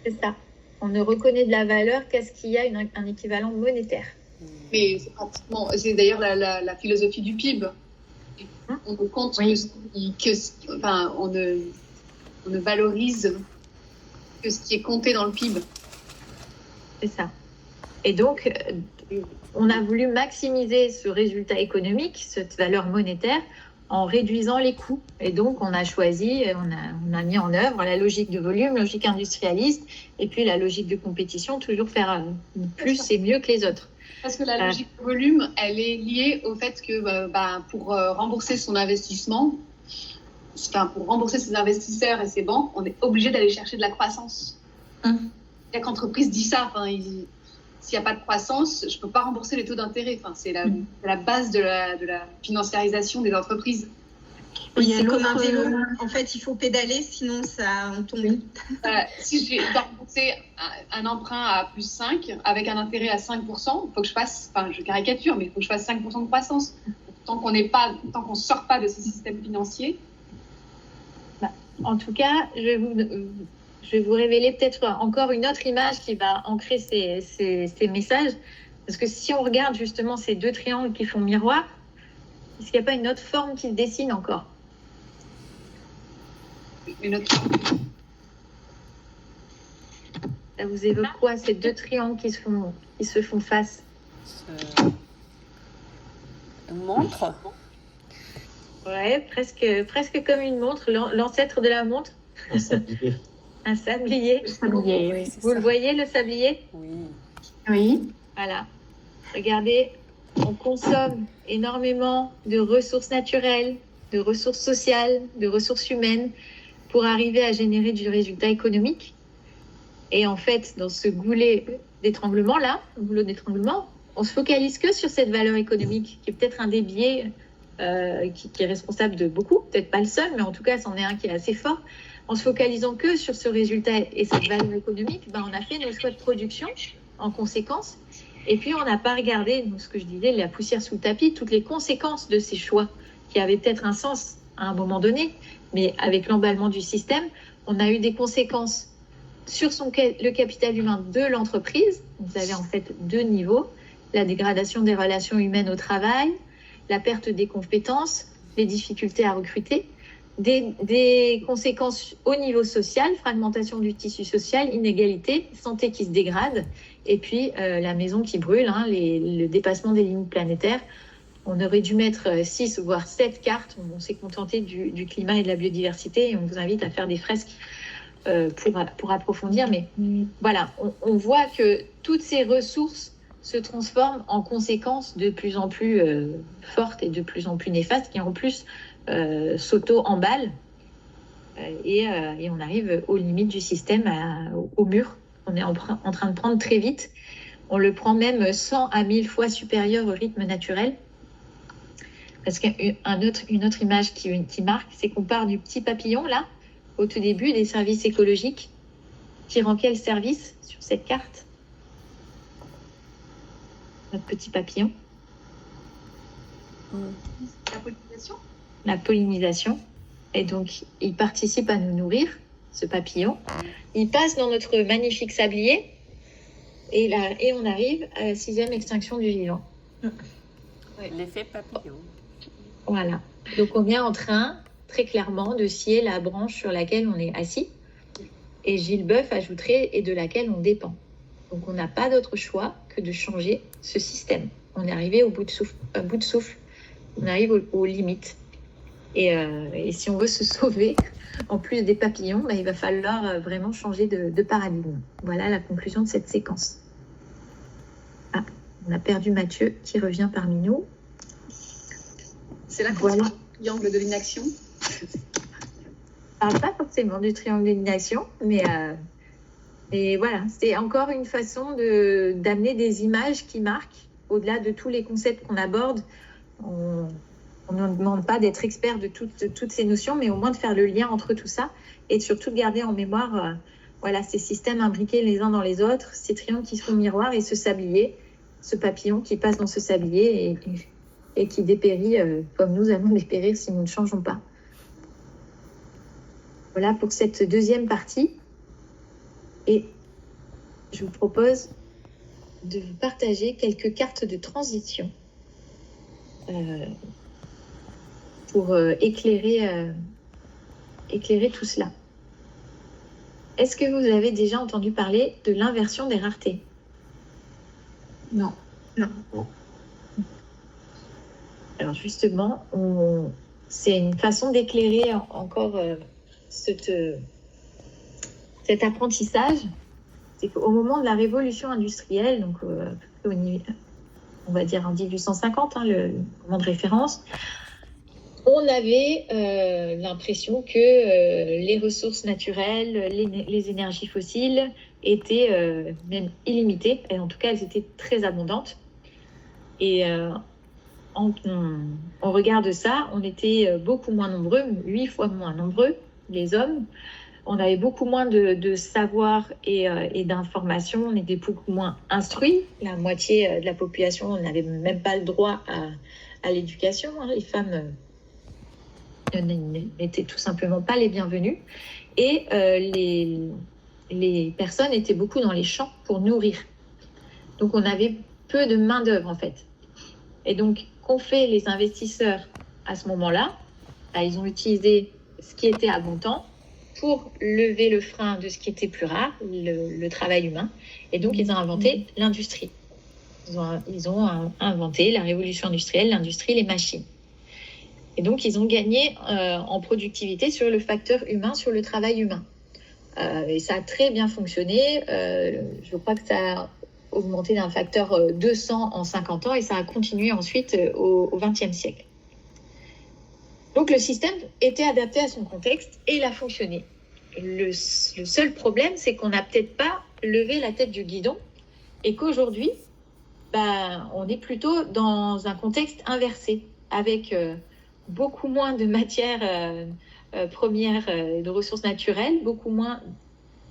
A: C'est ça. On ne reconnaît de la valeur qu'à ce qu'il y a un équivalent monétaire.
G: Mais c'est d'ailleurs la philosophie du PIB. On ne compte on ne valorise que ce qui est compté dans le PIB.
A: C'est ça. Et donc, on a voulu maximiser ce résultat économique, cette valeur monétaire, en réduisant les coûts. Et donc, on a choisi, on a mis en œuvre la logique de volume, logique industrialiste, et puis la logique de compétition, toujours faire plus et mieux que les autres.
G: Parce que la logique de volume, elle est liée au fait que pour rembourser son investissement, pour rembourser ses investisseurs et ses banques, on est obligé d'aller chercher de la croissance. Chaque entreprise dit ça. S'il n'y a pas de croissance, je ne peux pas rembourser les taux d'intérêt. C'est la base de la financiarisation des entreprises.
B: Oui, c'est comme un vélo. En fait, il faut pédaler, sinon on tombe.
G: Si je dois rembourser un emprunt à plus 5 avec un intérêt à 5%, il faut que je fasse, je caricature, mais il faut que je fasse 5% de croissance. Tant qu'on ne sort pas de ce système financier.
A: En tout cas, je vais vous révéler peut-être encore une autre image qui va ancrer ces messages. Parce que si on regarde justement ces deux triangles qui font miroir, est-ce qu'il n'y a pas une autre forme qui se dessine encore ? Ça vous évoque quoi, ces deux triangles qui se font face ?
F: Une montre ?
A: Ouais, presque comme une montre, l'ancêtre de la montre.
C: Un sablier.
A: Un sablier.
E: Oui,
A: Vous le voyez, le sablier ?
E: Oui.
A: Voilà. Regardez, on consomme énormément de ressources naturelles, de ressources sociales, de ressources humaines pour arriver à générer du résultat économique. Et en fait, dans ce goulot d'étranglement, on se focalise que sur cette valeur économique, qui est peut-être un des biais qui est responsable de beaucoup, peut-être pas le seul, mais en tout cas, c'en est un qui est assez fort. En se focalisant que sur ce résultat et cette valeur économique, on a fait nos choix de production en conséquence. Et puis, on n'a pas regardé, ce que je disais, la poussière sous le tapis, toutes les conséquences de ces choix qui avaient peut-être un sens à un moment donné, mais avec l'emballement du système, on a eu des conséquences sur le capital humain de l'entreprise. Vous avez en fait deux niveaux, la dégradation des relations humaines au travail, la perte des compétences, les difficultés à recruter, des conséquences au niveau social, fragmentation du tissu social, inégalité, santé qui se dégrade, et puis la maison qui brûle, le dépassement des limites planétaires. On aurait dû mettre 6 voire 7 cartes. On s'est contenté du climat et de la biodiversité, et on vous invite à faire des fresques pour approfondir. Mais voilà, on voit que toutes ces ressources se transforment en conséquences de plus en plus fortes et de plus en plus néfastes, qui en plus s'auto-emballent. Et on arrive aux limites du système, au mur. On est en train de prendre très vite. On le prend même 100 à 1000 fois supérieur au rythme naturel. Parce qu'une autre image qui marque, c'est qu'on part du petit papillon, là, au tout début, des services écologiques, qui rend quel service sur cette carte ? Notre petit papillon.
G: La pollinisation. La
A: pollinisation. Et donc, il participe à nous nourrir, ce papillon. Il passe dans notre magnifique sablier. Et on arrive à la 6e extinction du vivant.
F: L'effet papillon.
A: Voilà. Donc, on est en train, très clairement, de scier la branche sur laquelle on est assis. Et Gilles Boeuf ajouterait, et de laquelle on dépend. Donc, on n'a pas d'autre choix que de changer ce système. On est arrivé au bout de souffle. On arrive aux limites. Et si on veut se sauver, en plus des papillons, il va falloir vraiment changer de paradigme. Voilà la conclusion de cette séquence. Ah, on a perdu Mathieu qui revient parmi nous.
G: C'est là qu'on voit le triangle de l'inaction.
A: Je ne parle pas forcément du triangle de l'inaction, mais voilà, c'est encore une façon d'amener des images qui marquent, au-delà de tous les concepts qu'on aborde. On ne demande pas d'être expert de toutes ces notions, mais au moins de faire le lien entre tout ça et surtout de garder en mémoire voilà, ces systèmes imbriqués les uns dans les autres, ces triangles qui se font miroir et ce sablier, ce papillon qui passe dans ce sablier et qui dépérit comme nous allons dépérir si nous ne changeons pas. Voilà pour cette deuxième partie. Et je vous propose de vous partager quelques cartes de transition pour éclairer tout cela. Est-ce que vous avez déjà entendu parler de l'inversion des raretés?
B: Non.
A: Alors justement, c'est une façon d'éclairer encore cet apprentissage. C'est qu'au moment de la révolution industrielle, donc on va dire en 1850, le moment de référence, on avait l'impression que les ressources naturelles, les énergies fossiles étaient même illimitées, et en tout cas elles étaient très abondantes. Et on regarde ça, on était beaucoup moins nombreux, 8 fois moins nombreux, les hommes. On avait beaucoup moins de savoir et d'informations, on était beaucoup moins instruits. La moitié de la population n'avait même pas le droit à l'éducation. Les femmes n'étaient tout simplement pas les bienvenues. Et les personnes étaient beaucoup dans les champs pour nourrir. Donc on avait peu de main-d'œuvre en fait. Et donc, qu'ont fait les investisseurs à ce moment-là? Ils ont utilisé ce qui était abondant pour lever le frein de ce qui était plus rare, le travail humain. Et donc, ils ont inventé l'industrie. Ils ont inventé la révolution industrielle, l'industrie, les machines. Et donc, ils ont gagné en productivité sur le facteur humain, sur le travail humain. Et ça a très bien fonctionné. Je crois que ça a augmenté d'un facteur 200 en 50 ans et ça a continué ensuite au XXe siècle. Donc le système était adapté à son contexte et il a fonctionné. Le seul problème, c'est qu'on n'a peut-être pas levé la tête du guidon et qu'aujourd'hui, on est plutôt dans un contexte inversé, avec beaucoup moins de matières premières, de ressources naturelles, beaucoup moins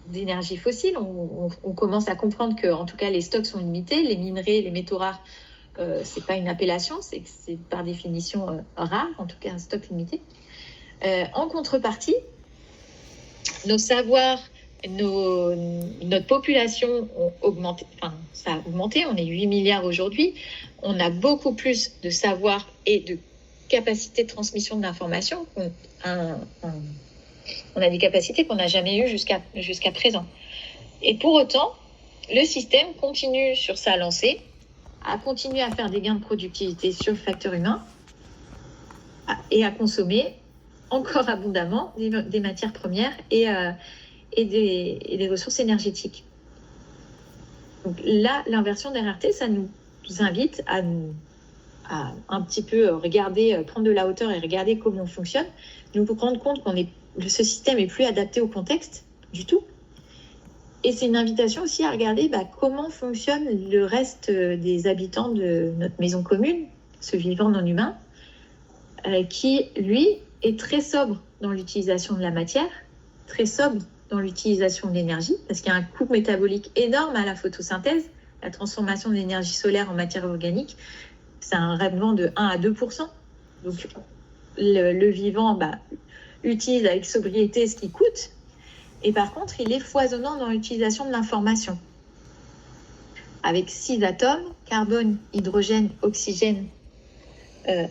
A: d'énergie fossile. On commence à comprendre que, en tout cas, les stocks sont limités, les minerais, les métaux rares, c'est pas une appellation, c'est par définition rare, en tout cas un stock limité. En contrepartie, nos savoirs, notre population ont augmenté, ça a augmenté, on est 8 milliards aujourd'hui, on a beaucoup plus de savoir et de capacité de transmission de l'information, on a des capacités qu'on n'a jamais eues jusqu'à présent. Et pour autant, le système continue sur sa lancée, à continuer à faire des gains de productivité sur le facteur humain et à consommer encore abondamment des matières premières et des ressources énergétiques. Donc là, l'inversion des raretés, ça nous invite à un petit peu regarder, prendre de la hauteur et regarder comment on fonctionne, nous rendre compte ce système n'est plus adapté au contexte du tout. Et c'est une invitation aussi à regarder comment fonctionne le reste des habitants de notre maison commune, ce vivant non humain, qui, lui, est très sobre dans l'utilisation de la matière, très sobre dans l'utilisation de l'énergie, parce qu'il y a un coût métabolique énorme à la photosynthèse, la transformation de l'énergie solaire en matière organique, c'est un rendement de 1 à 2%. Donc, le vivant utilise avec sobriété ce qui coûte, et par contre, il est foisonnant dans l'utilisation de l'information. Avec 6 atomes, carbone, hydrogène, oxygène,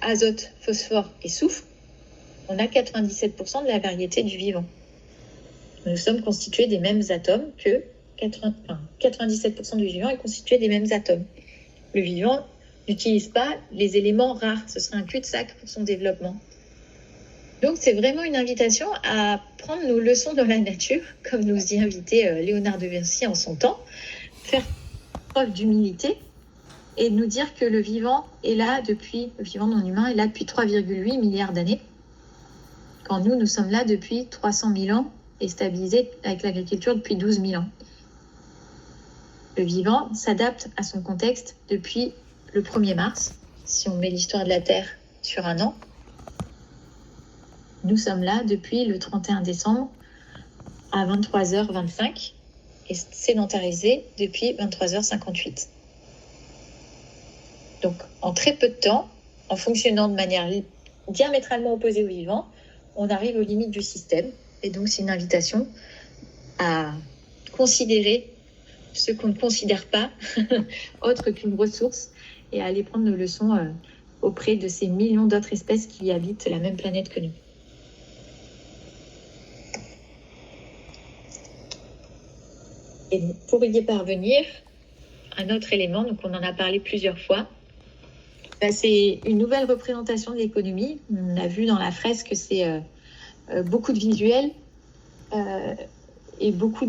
A: azote, phosphore et soufre, on a 97% de la variété du vivant. Nous sommes constitués des mêmes atomes que 97% du vivant est constitué des mêmes atomes. Le vivant n'utilise pas les éléments rares, ce serait un cul-de-sac pour son développement. Donc c'est vraiment une invitation à prendre nos leçons dans la nature, comme nous y invitait Léonard de Vinci en son temps, faire preuve d'humilité et nous dire que le vivant le vivant non humain est là depuis 3,8 milliards d'années, quand nous sommes là depuis 300 000 ans et stabilisés avec l'agriculture depuis 12 000 ans. Le vivant s'adapte à son contexte depuis le 1er mars, si on met l'histoire de la Terre sur un an. Nous sommes là depuis le 31 décembre, à 23h25 et sédentarisé depuis 23h58. Donc, en très peu de temps, en fonctionnant de manière diamétralement opposée au vivant, on arrive aux limites du système. Et donc, c'est une invitation à considérer ce qu'on ne considère pas autre qu'une ressource et à aller prendre nos leçons auprès de ces millions d'autres espèces qui habitent la même planète que nous. Et pour y parvenir, un autre élément, donc on en a parlé plusieurs fois, c'est une nouvelle représentation de l'économie. On a vu dans la fresque que c'est beaucoup de visuels et beaucoup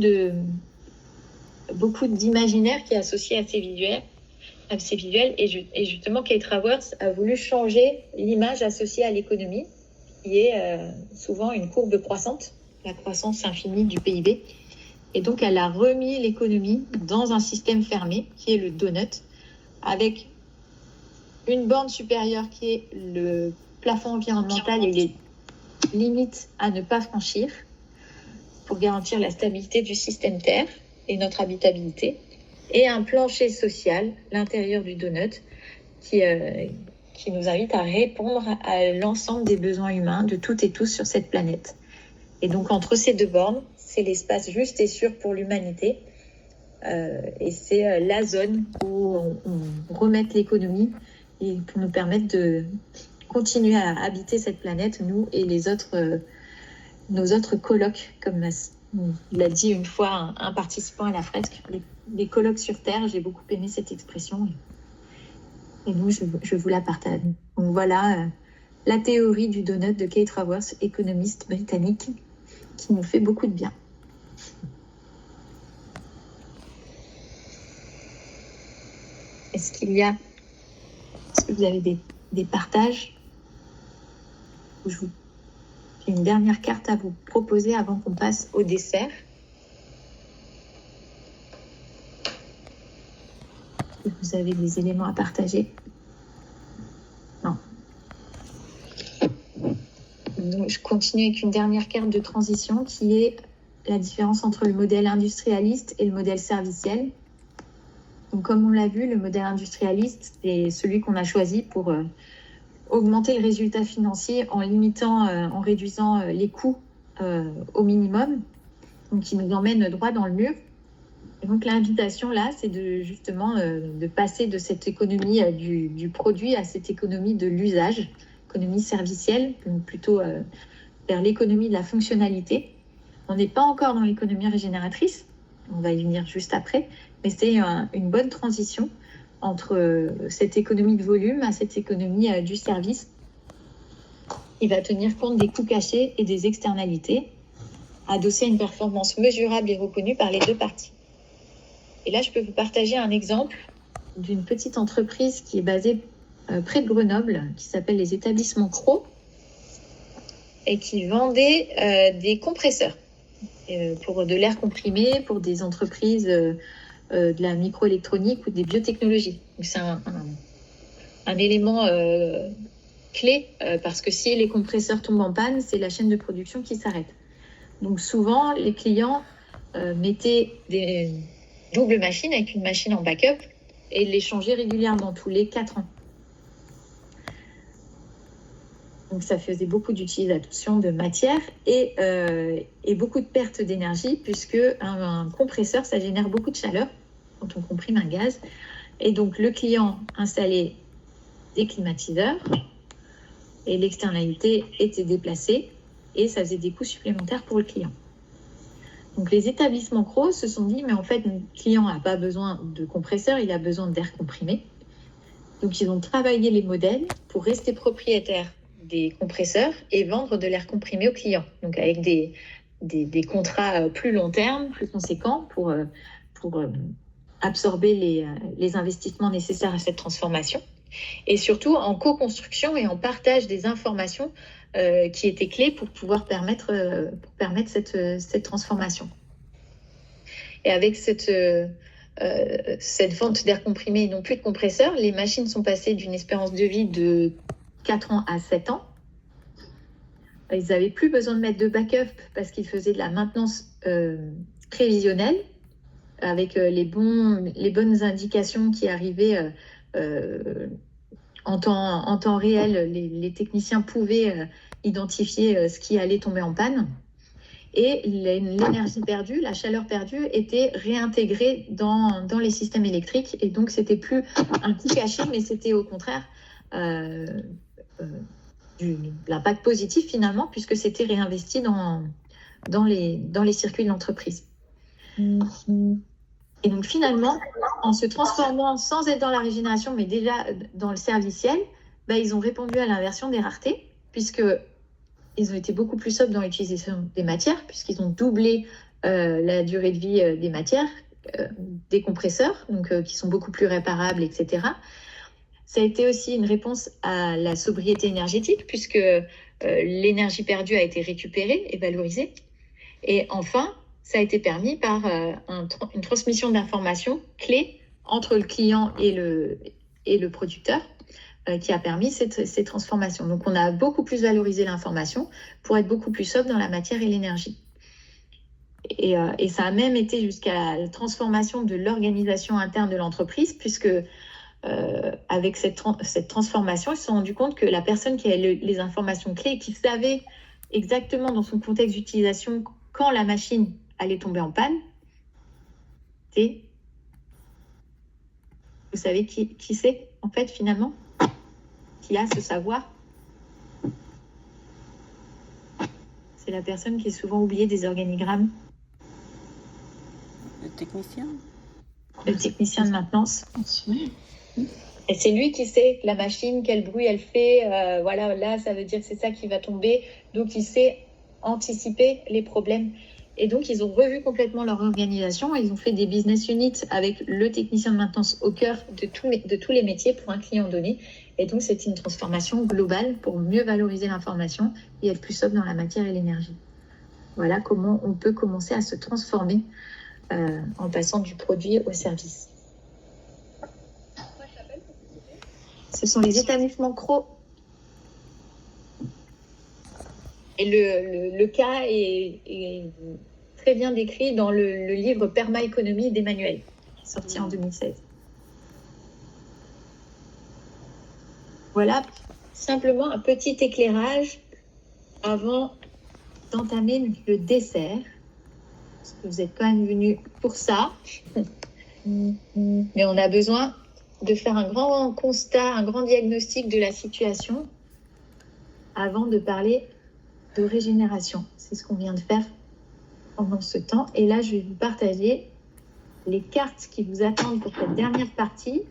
A: d'imaginaire qui est associé à ces visuels. Et justement, Kate Raworth a voulu changer l'image associée à l'économie, qui est souvent une courbe croissante, la croissance infinie du PIB. Et donc, elle a remis l'économie dans un système fermé, qui est le donut, avec une borne supérieure qui est le plafond environnemental et les limites à ne pas franchir pour garantir la stabilité du système Terre et notre habitabilité, et un plancher social, l'intérieur du donut, qui nous invite à répondre à l'ensemble des besoins humains de toutes et tous sur cette planète. Et donc, entre ces deux bornes, c'est l'espace juste et sûr pour l'humanité, et c'est la zone où on remet l'économie et pour nous permettre de continuer à habiter cette planète, nous et nos autres colloques, comme l'a dit une fois un participant à la fresque, les colloques sur Terre. J'ai beaucoup aimé cette expression et nous, je vous la partage. Donc voilà la théorie du donut de Kate Raworth, économiste britannique, qui nous fait beaucoup de bien. Est-ce que vous avez des partages? J'ai une dernière carte à vous proposer avant qu'on passe au dessert. Vous avez des éléments à partager? Non. Donc, je continue avec une dernière carte de transition qui est la différence entre le modèle industrialiste et le modèle serviciel. Donc, comme on l'a vu, le modèle industrialiste est celui qu'on a choisi pour augmenter le résultat financier en en réduisant les coûts au minimum, donc qui nous emmène droit dans le mur. Et donc l'invitation là, c'est de passer de cette économie du produit à cette économie de l'usage, économie servicielle, donc plutôt vers l'économie de la fonctionnalité. On n'est pas encore dans l'économie régénératrice, on va y venir juste après, mais c'est une bonne transition entre cette économie de volume à cette économie du service. Il va tenir compte des coûts cachés et des externalités, adossé à une performance mesurable et reconnue par les deux parties. Et là, je peux vous partager un exemple d'une petite entreprise qui est basée près de Grenoble, qui s'appelle les établissements Cros, et qui vendait des compresseurs pour de l'air comprimé, pour des entreprises de la microélectronique ou des biotechnologies. Donc, c'est un élément clé, parce que si les compresseurs tombent en panne, c'est la chaîne de production qui s'arrête. Donc souvent, les clients mettaient des doubles machines avec une machine en backup et les changeaient régulièrement, tous les 4 ans. Donc ça faisait beaucoup d'utilisation de matière et beaucoup de pertes d'énergie, puisque un compresseur, ça génère beaucoup de chaleur quand on comprime un gaz. Et donc le client installait des climatiseurs et l'externalité était déplacée et ça faisait des coûts supplémentaires pour le client. Donc les établissements Cros se sont dit, mais en fait, le client n'a pas besoin de compresseur, il a besoin d'air comprimé. Donc ils ont travaillé les modèles pour rester propriétaires des compresseurs et vendre de l'air comprimé aux clients. Donc avec des contrats plus long terme, plus conséquents pour absorber les investissements nécessaires à cette transformation. Et surtout en co-construction et en partage des informations qui étaient clés pour pouvoir permettre cette transformation. Et avec cette vente d'air comprimé et non plus de compresseurs, les machines sont passées d'une espérance de vie de 4 ans à 7 ans. Ils n'avaient plus besoin de mettre de backup parce qu'ils faisaient de la maintenance prévisionnelle avec les bonnes indications qui arrivaient en temps réel. Les techniciens pouvaient identifier ce qui allait tomber en panne. Et l'énergie perdue, la chaleur perdue était réintégrée dans les systèmes électriques. Et donc, c'était plus un coût caché, mais c'était au contraire l'impact positif finalement, puisque c'était réinvesti dans les circuits de l'entreprise. Et donc finalement, en se transformant sans être dans la régénération, mais déjà dans le serviciel, ils ont répondu à l'inversion des raretés, puisqu'ils ont été beaucoup plus sobres dans l'utilisation des matières, puisqu'ils ont doublé la durée de vie des matières, des compresseurs, donc, qui sont beaucoup plus réparables, etc. Ça a été aussi une réponse à la sobriété énergétique, puisque l'énergie perdue a été récupérée et valorisée. Et enfin, ça a été permis par une transmission d'informations clés entre le client et le producteur, qui a permis ces transformations. Donc, on a beaucoup plus valorisé l'information pour être beaucoup plus sobre dans la matière et l'énergie. Et ça a même été jusqu'à la transformation de l'organisation interne de l'entreprise, puisque avec cette transformation, ils se sont rendus compte que la personne qui avait les informations clés, qui savait exactement dans son contexte d'utilisation quand la machine allait tomber en panne, vous savez qui c'est en fait finalement, qui a ce savoir? C'est la personne qui est souvent oubliée des organigrammes.
F: Le technicien.
A: Le technicien de maintenance. Et c'est lui qui sait la machine, quel bruit elle fait. Voilà, là, ça veut dire que c'est ça qui va tomber. Donc, il sait anticiper les problèmes. Et donc, ils ont revu complètement leur organisation. Ils ont fait des business units avec le technicien de maintenance au cœur de tous les métiers pour un client donné. Et donc, c'est une transformation globale pour mieux valoriser l'information et être plus sobre dans la matière et l'énergie. Voilà comment on peut commencer à se transformer en passant du produit au service. Ce sont les établissements CRO. Et le cas est très bien décrit dans le livre Perma-économie d'Emmanuel, qui est sorti en 2016. Voilà simplement un petit éclairage avant d'entamer le dessert. Parce que vous êtes quand même venus pour ça. Mais on a besoin de faire un grand constat, un grand diagnostic de la situation avant de parler de régénération. C'est ce qu'on vient de faire pendant ce temps. Et là, je vais vous partager les cartes qui vous attendent pour cette dernière partie.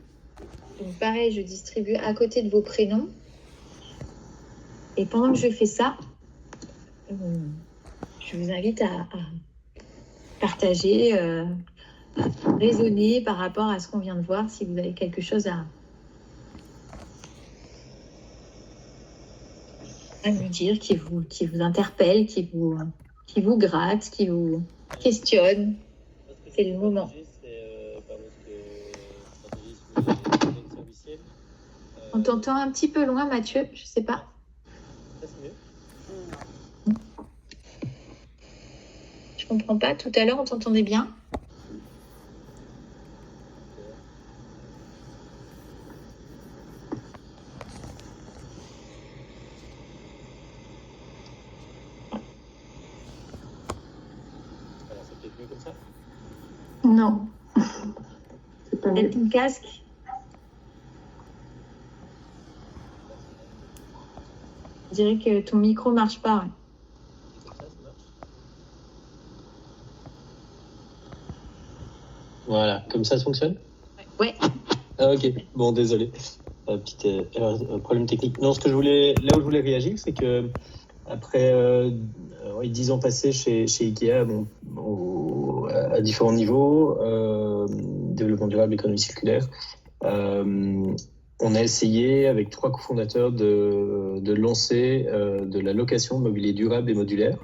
A: Donc pareil, je distribue à côté de vos prénoms. Et pendant que je fais ça, je vous invite à partager, à raisonner par rapport à ce qu'on vient de voir, si vous avez quelque chose à nous dire, qui vous interpelle, qui vous gratte, qui vous questionne. C'est le moment. On t'entend un petit peu loin, Mathieu, je sais pas. Je comprends pas. Tout à l'heure, on t'entendait bien.
C: C'est peut-être mieux comme ça.
E: Non. C'est pas
A: Mets
E: mieux.
A: ton casque. Je dirais que ton micro marche pas. Ouais.
C: Voilà, comme ça fonctionne?
A: Ouais.
C: Ah, ok, bon, désolé. Petite problème technique. Non, là où je voulais réagir, c'est que après 10 ans passés chez Ikea, à différents niveaux, développement durable, économie circulaire, on a essayé avec 3 cofondateurs de lancer de la location de mobilier durable et modulaire.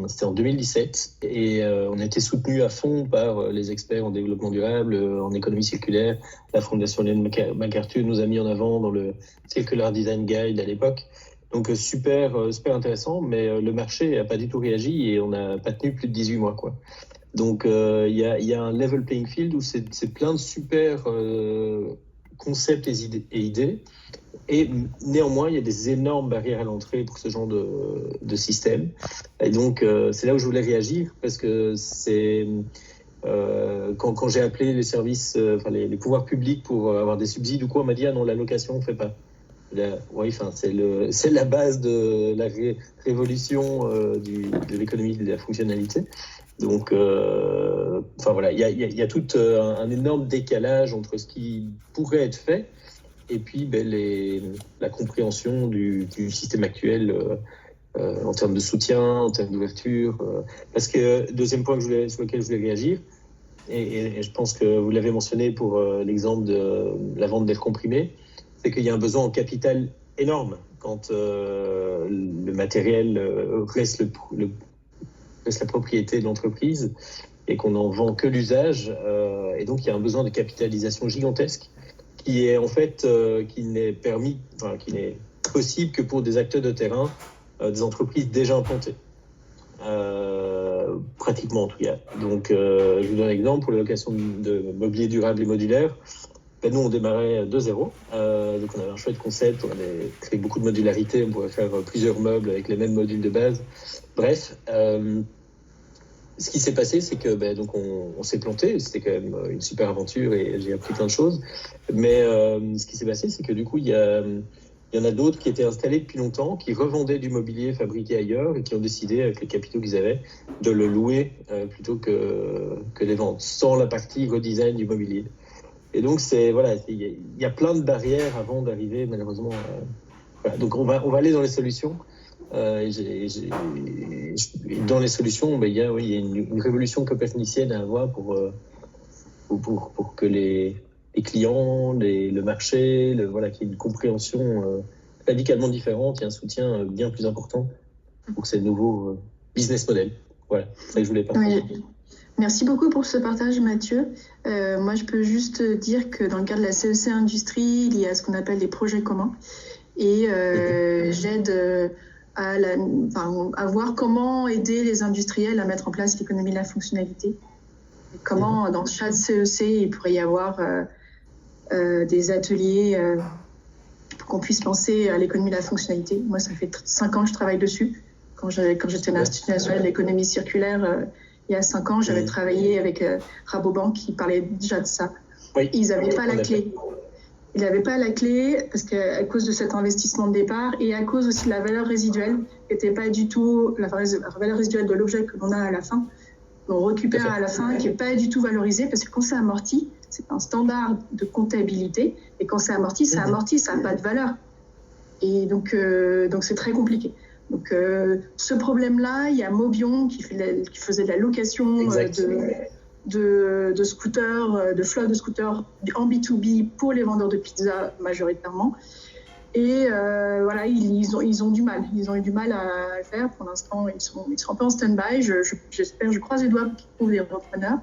C: C'était en 2017 et on a été soutenu à fond par les experts en développement durable, en économie circulaire. La Fondation Ellen MacArthur nous a mis en avant dans le Circular Design Guide à l'époque. Donc super intéressant, mais le marché n'a pas du tout réagi et on n'a pas tenu plus de 18 mois, quoi. Donc il y a un level playing field où c'est plein de super concepts et idées. Et néanmoins, il y a des énormes barrières à l'entrée pour ce genre de système. Et donc, c'est là où je voulais réagir, parce que c'est quand j'ai appelé les services, les pouvoirs publics pour avoir des subsides ou quoi, on m'a dit « Ah non, la location, on ne fait pas ». Oui, c'est la base de la révolution de l'économie de la fonctionnalité. Donc, voilà, il y a tout un énorme décalage entre ce qui pourrait être fait et puis la compréhension du système actuel en termes de soutien, en termes d'ouverture. Parce que, deuxième point sur lequel je voulais réagir, et je pense que vous l'avez mentionné pour l'exemple de la vente d'air comprimé, c'est qu'il y a un besoin en capital énorme quand le matériel reste la propriété de l'entreprise et qu'on n'en vend que l'usage. Et donc, il y a un besoin de capitalisation gigantesque qui est en fait qui n'est possible que pour des acteurs de terrain, des entreprises déjà implantées. Pratiquement en tout cas. Donc, je vous donne un exemple pour la location de mobilier durable et modulaire. Nous, on démarrait de zéro. Donc, on avait un chouette concept, on avait créé beaucoup de modularité, on pouvait faire plusieurs meubles avec les mêmes modules de base. Bref, ce qui s'est passé, c'est que donc on s'est planté. C'était quand même une super aventure et j'ai appris plein de choses. Mais ce qui s'est passé, c'est que du coup, il y en a d'autres qui étaient installés depuis longtemps, qui revendaient du mobilier fabriqué ailleurs et qui ont décidé, avec les capitaux qu'ils avaient, de le louer plutôt que les vendre, sans la partie redesign du mobilier. Et donc, il y a plein de barrières avant d'arriver, malheureusement. Voilà. Donc, on va aller dans les solutions. Dans les solutions, il y a une révolution copernicienne à avoir pour que les clients, le marché, qu'il y ait une compréhension radicalement différente et un soutien bien plus important pour ces nouveaux business models. Voilà, c'est ça que je voulais partager.
E: Oui. Merci beaucoup pour ce partage, Mathieu. Moi, je peux juste dire que dans le cadre de la CEC Industrie, il y a ce qu'on appelle des projets communs. Et j'aide à voir comment aider les industriels à mettre en place l'économie de la fonctionnalité. Comment, dans chaque CEC, il pourrait y avoir des ateliers pour qu'on puisse penser à l'économie de la fonctionnalité. Moi, ça fait 5 ans que je travaille dessus. Quand j'étais à l'Institut national de l'économie circulaire, il y a 5 ans, j'avais travaillé avec Rabobank qui parlait déjà de ça.
C: Oui.
E: Ils n'avaient pas la clé. Ils n'avaient pas la clé parce qu'à cause de cet investissement de départ et à cause aussi de la valeur résiduelle, qui n'était pas du tout la valeur résiduelle de l'objet que l'on a à la fin, qu'on récupère à la fin, qui n'est pas du tout valorisé parce que quand c'est amorti, c'est un standard de comptabilité et quand c'est amorti, ça n'a pas de valeur. Et donc c'est très compliqué. Donc, ce problème-là, il y a Mobion qui faisait de la location de scooters, de flotte de scooters en B2B pour les vendeurs de pizza majoritairement. Et voilà, ils ont du mal. Ils ont eu du mal à le faire. Pour l'instant, ils sont un peu en stand-by. J'espère, je croise les doigts pour trouver des repreneurs.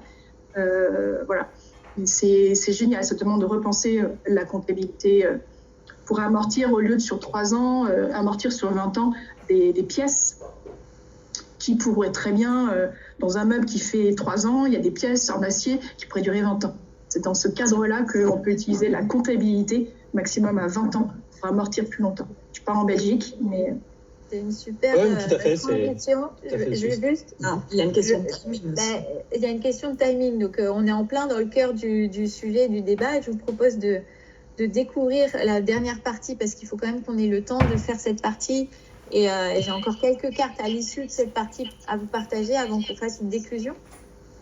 E: Voilà. C'est génial, cette demande de repenser la comptabilité pour amortir, au lieu de sur 3 ans, amortir sur 20 ans des pièces qui pourraient très bien, dans un meuble qui fait 3 ans, il y a des pièces en acier qui pourraient durer 20 ans. C'est dans ce cadre-là qu'on peut utiliser la comptabilité maximum à 20 ans pour amortir plus longtemps. Je ne suis pas en Belgique, mais...
A: C'est une super
C: question.
I: Il y a une question.
A: Il y a une question de timing. Donc, on est en plein dans le cœur du sujet, du débat. Je vous propose de découvrir la dernière partie parce qu'il faut quand même qu'on ait le temps de faire cette partie. Et j'ai encore quelques cartes à l'issue de cette partie à vous partager avant qu'on fasse une déclusion.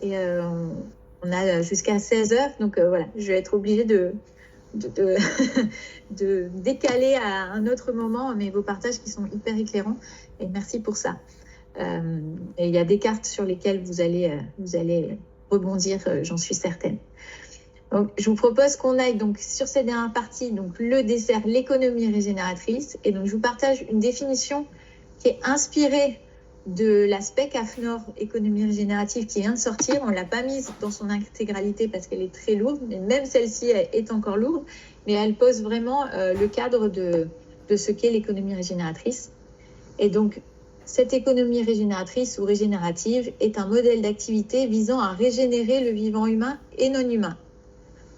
A: Et on a jusqu'à 16h. Donc, voilà, je vais être obligée de décaler à un autre moment, mais vos partages qui sont hyper éclairants. Et merci pour ça. Et il y a des cartes sur lesquelles vous allez rebondir, j'en suis certaine. Donc, je vous propose qu'on aille donc sur cette dernière partie, donc le dessert, l'économie régénératrice. Et donc, je vous partage une définition qui est inspirée de l'aspect AFNOR, économie régénérative, qui vient de sortir. On ne l'a pas mise dans son intégralité parce qu'elle est très lourde, mais même celle-ci est encore lourde. Mais elle pose vraiment le cadre de de ce qu'est l'économie régénératrice. Et donc, cette économie régénératrice ou régénérative est un modèle d'activité visant à régénérer le vivant humain et non humain.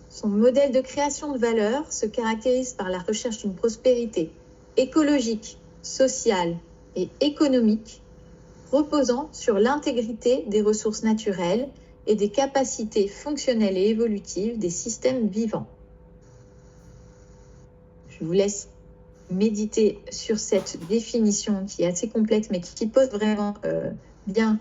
A: Son modèle de création de valeur se caractérise par la recherche d'une prospérité écologique, sociale et économique, reposant sur l'intégrité des ressources naturelles et des capacités fonctionnelles et évolutives des systèmes vivants. Je vous laisse méditer sur cette définition qui est assez complexe, mais qui pose vraiment bien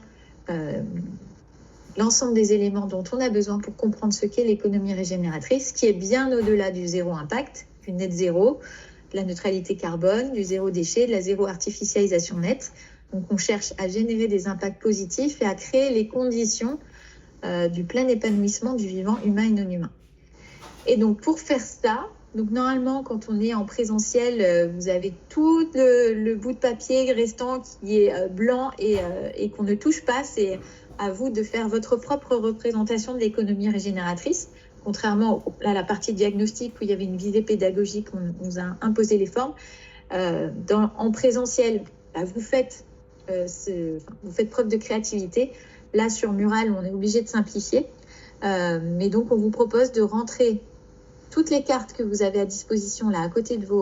A: l'ensemble des éléments dont on a besoin pour comprendre ce qu'est l'économie régénératrice, qui est bien au-delà du zéro impact, du net zéro, de la neutralité carbone, du zéro déchet, de la zéro artificialisation nette. Donc on cherche à générer des impacts positifs et à créer les conditions du plein épanouissement du vivant humain et non humain. Et donc pour faire ça, donc normalement quand on est en présentiel, vous avez tout le bout de papier restant qui est blanc et qu'on ne touche pas. C'est à vous de faire votre propre représentation de l'économie régénératrice, contrairement à la partie diagnostic où il y avait une visée pédagogique, on nous a imposé les formes. En présentiel, vous faites preuve de créativité. Là, sur Mural, on est obligé de simplifier. Mais donc, on vous propose de rentrer toutes les cartes que vous avez à disposition là à côté de vos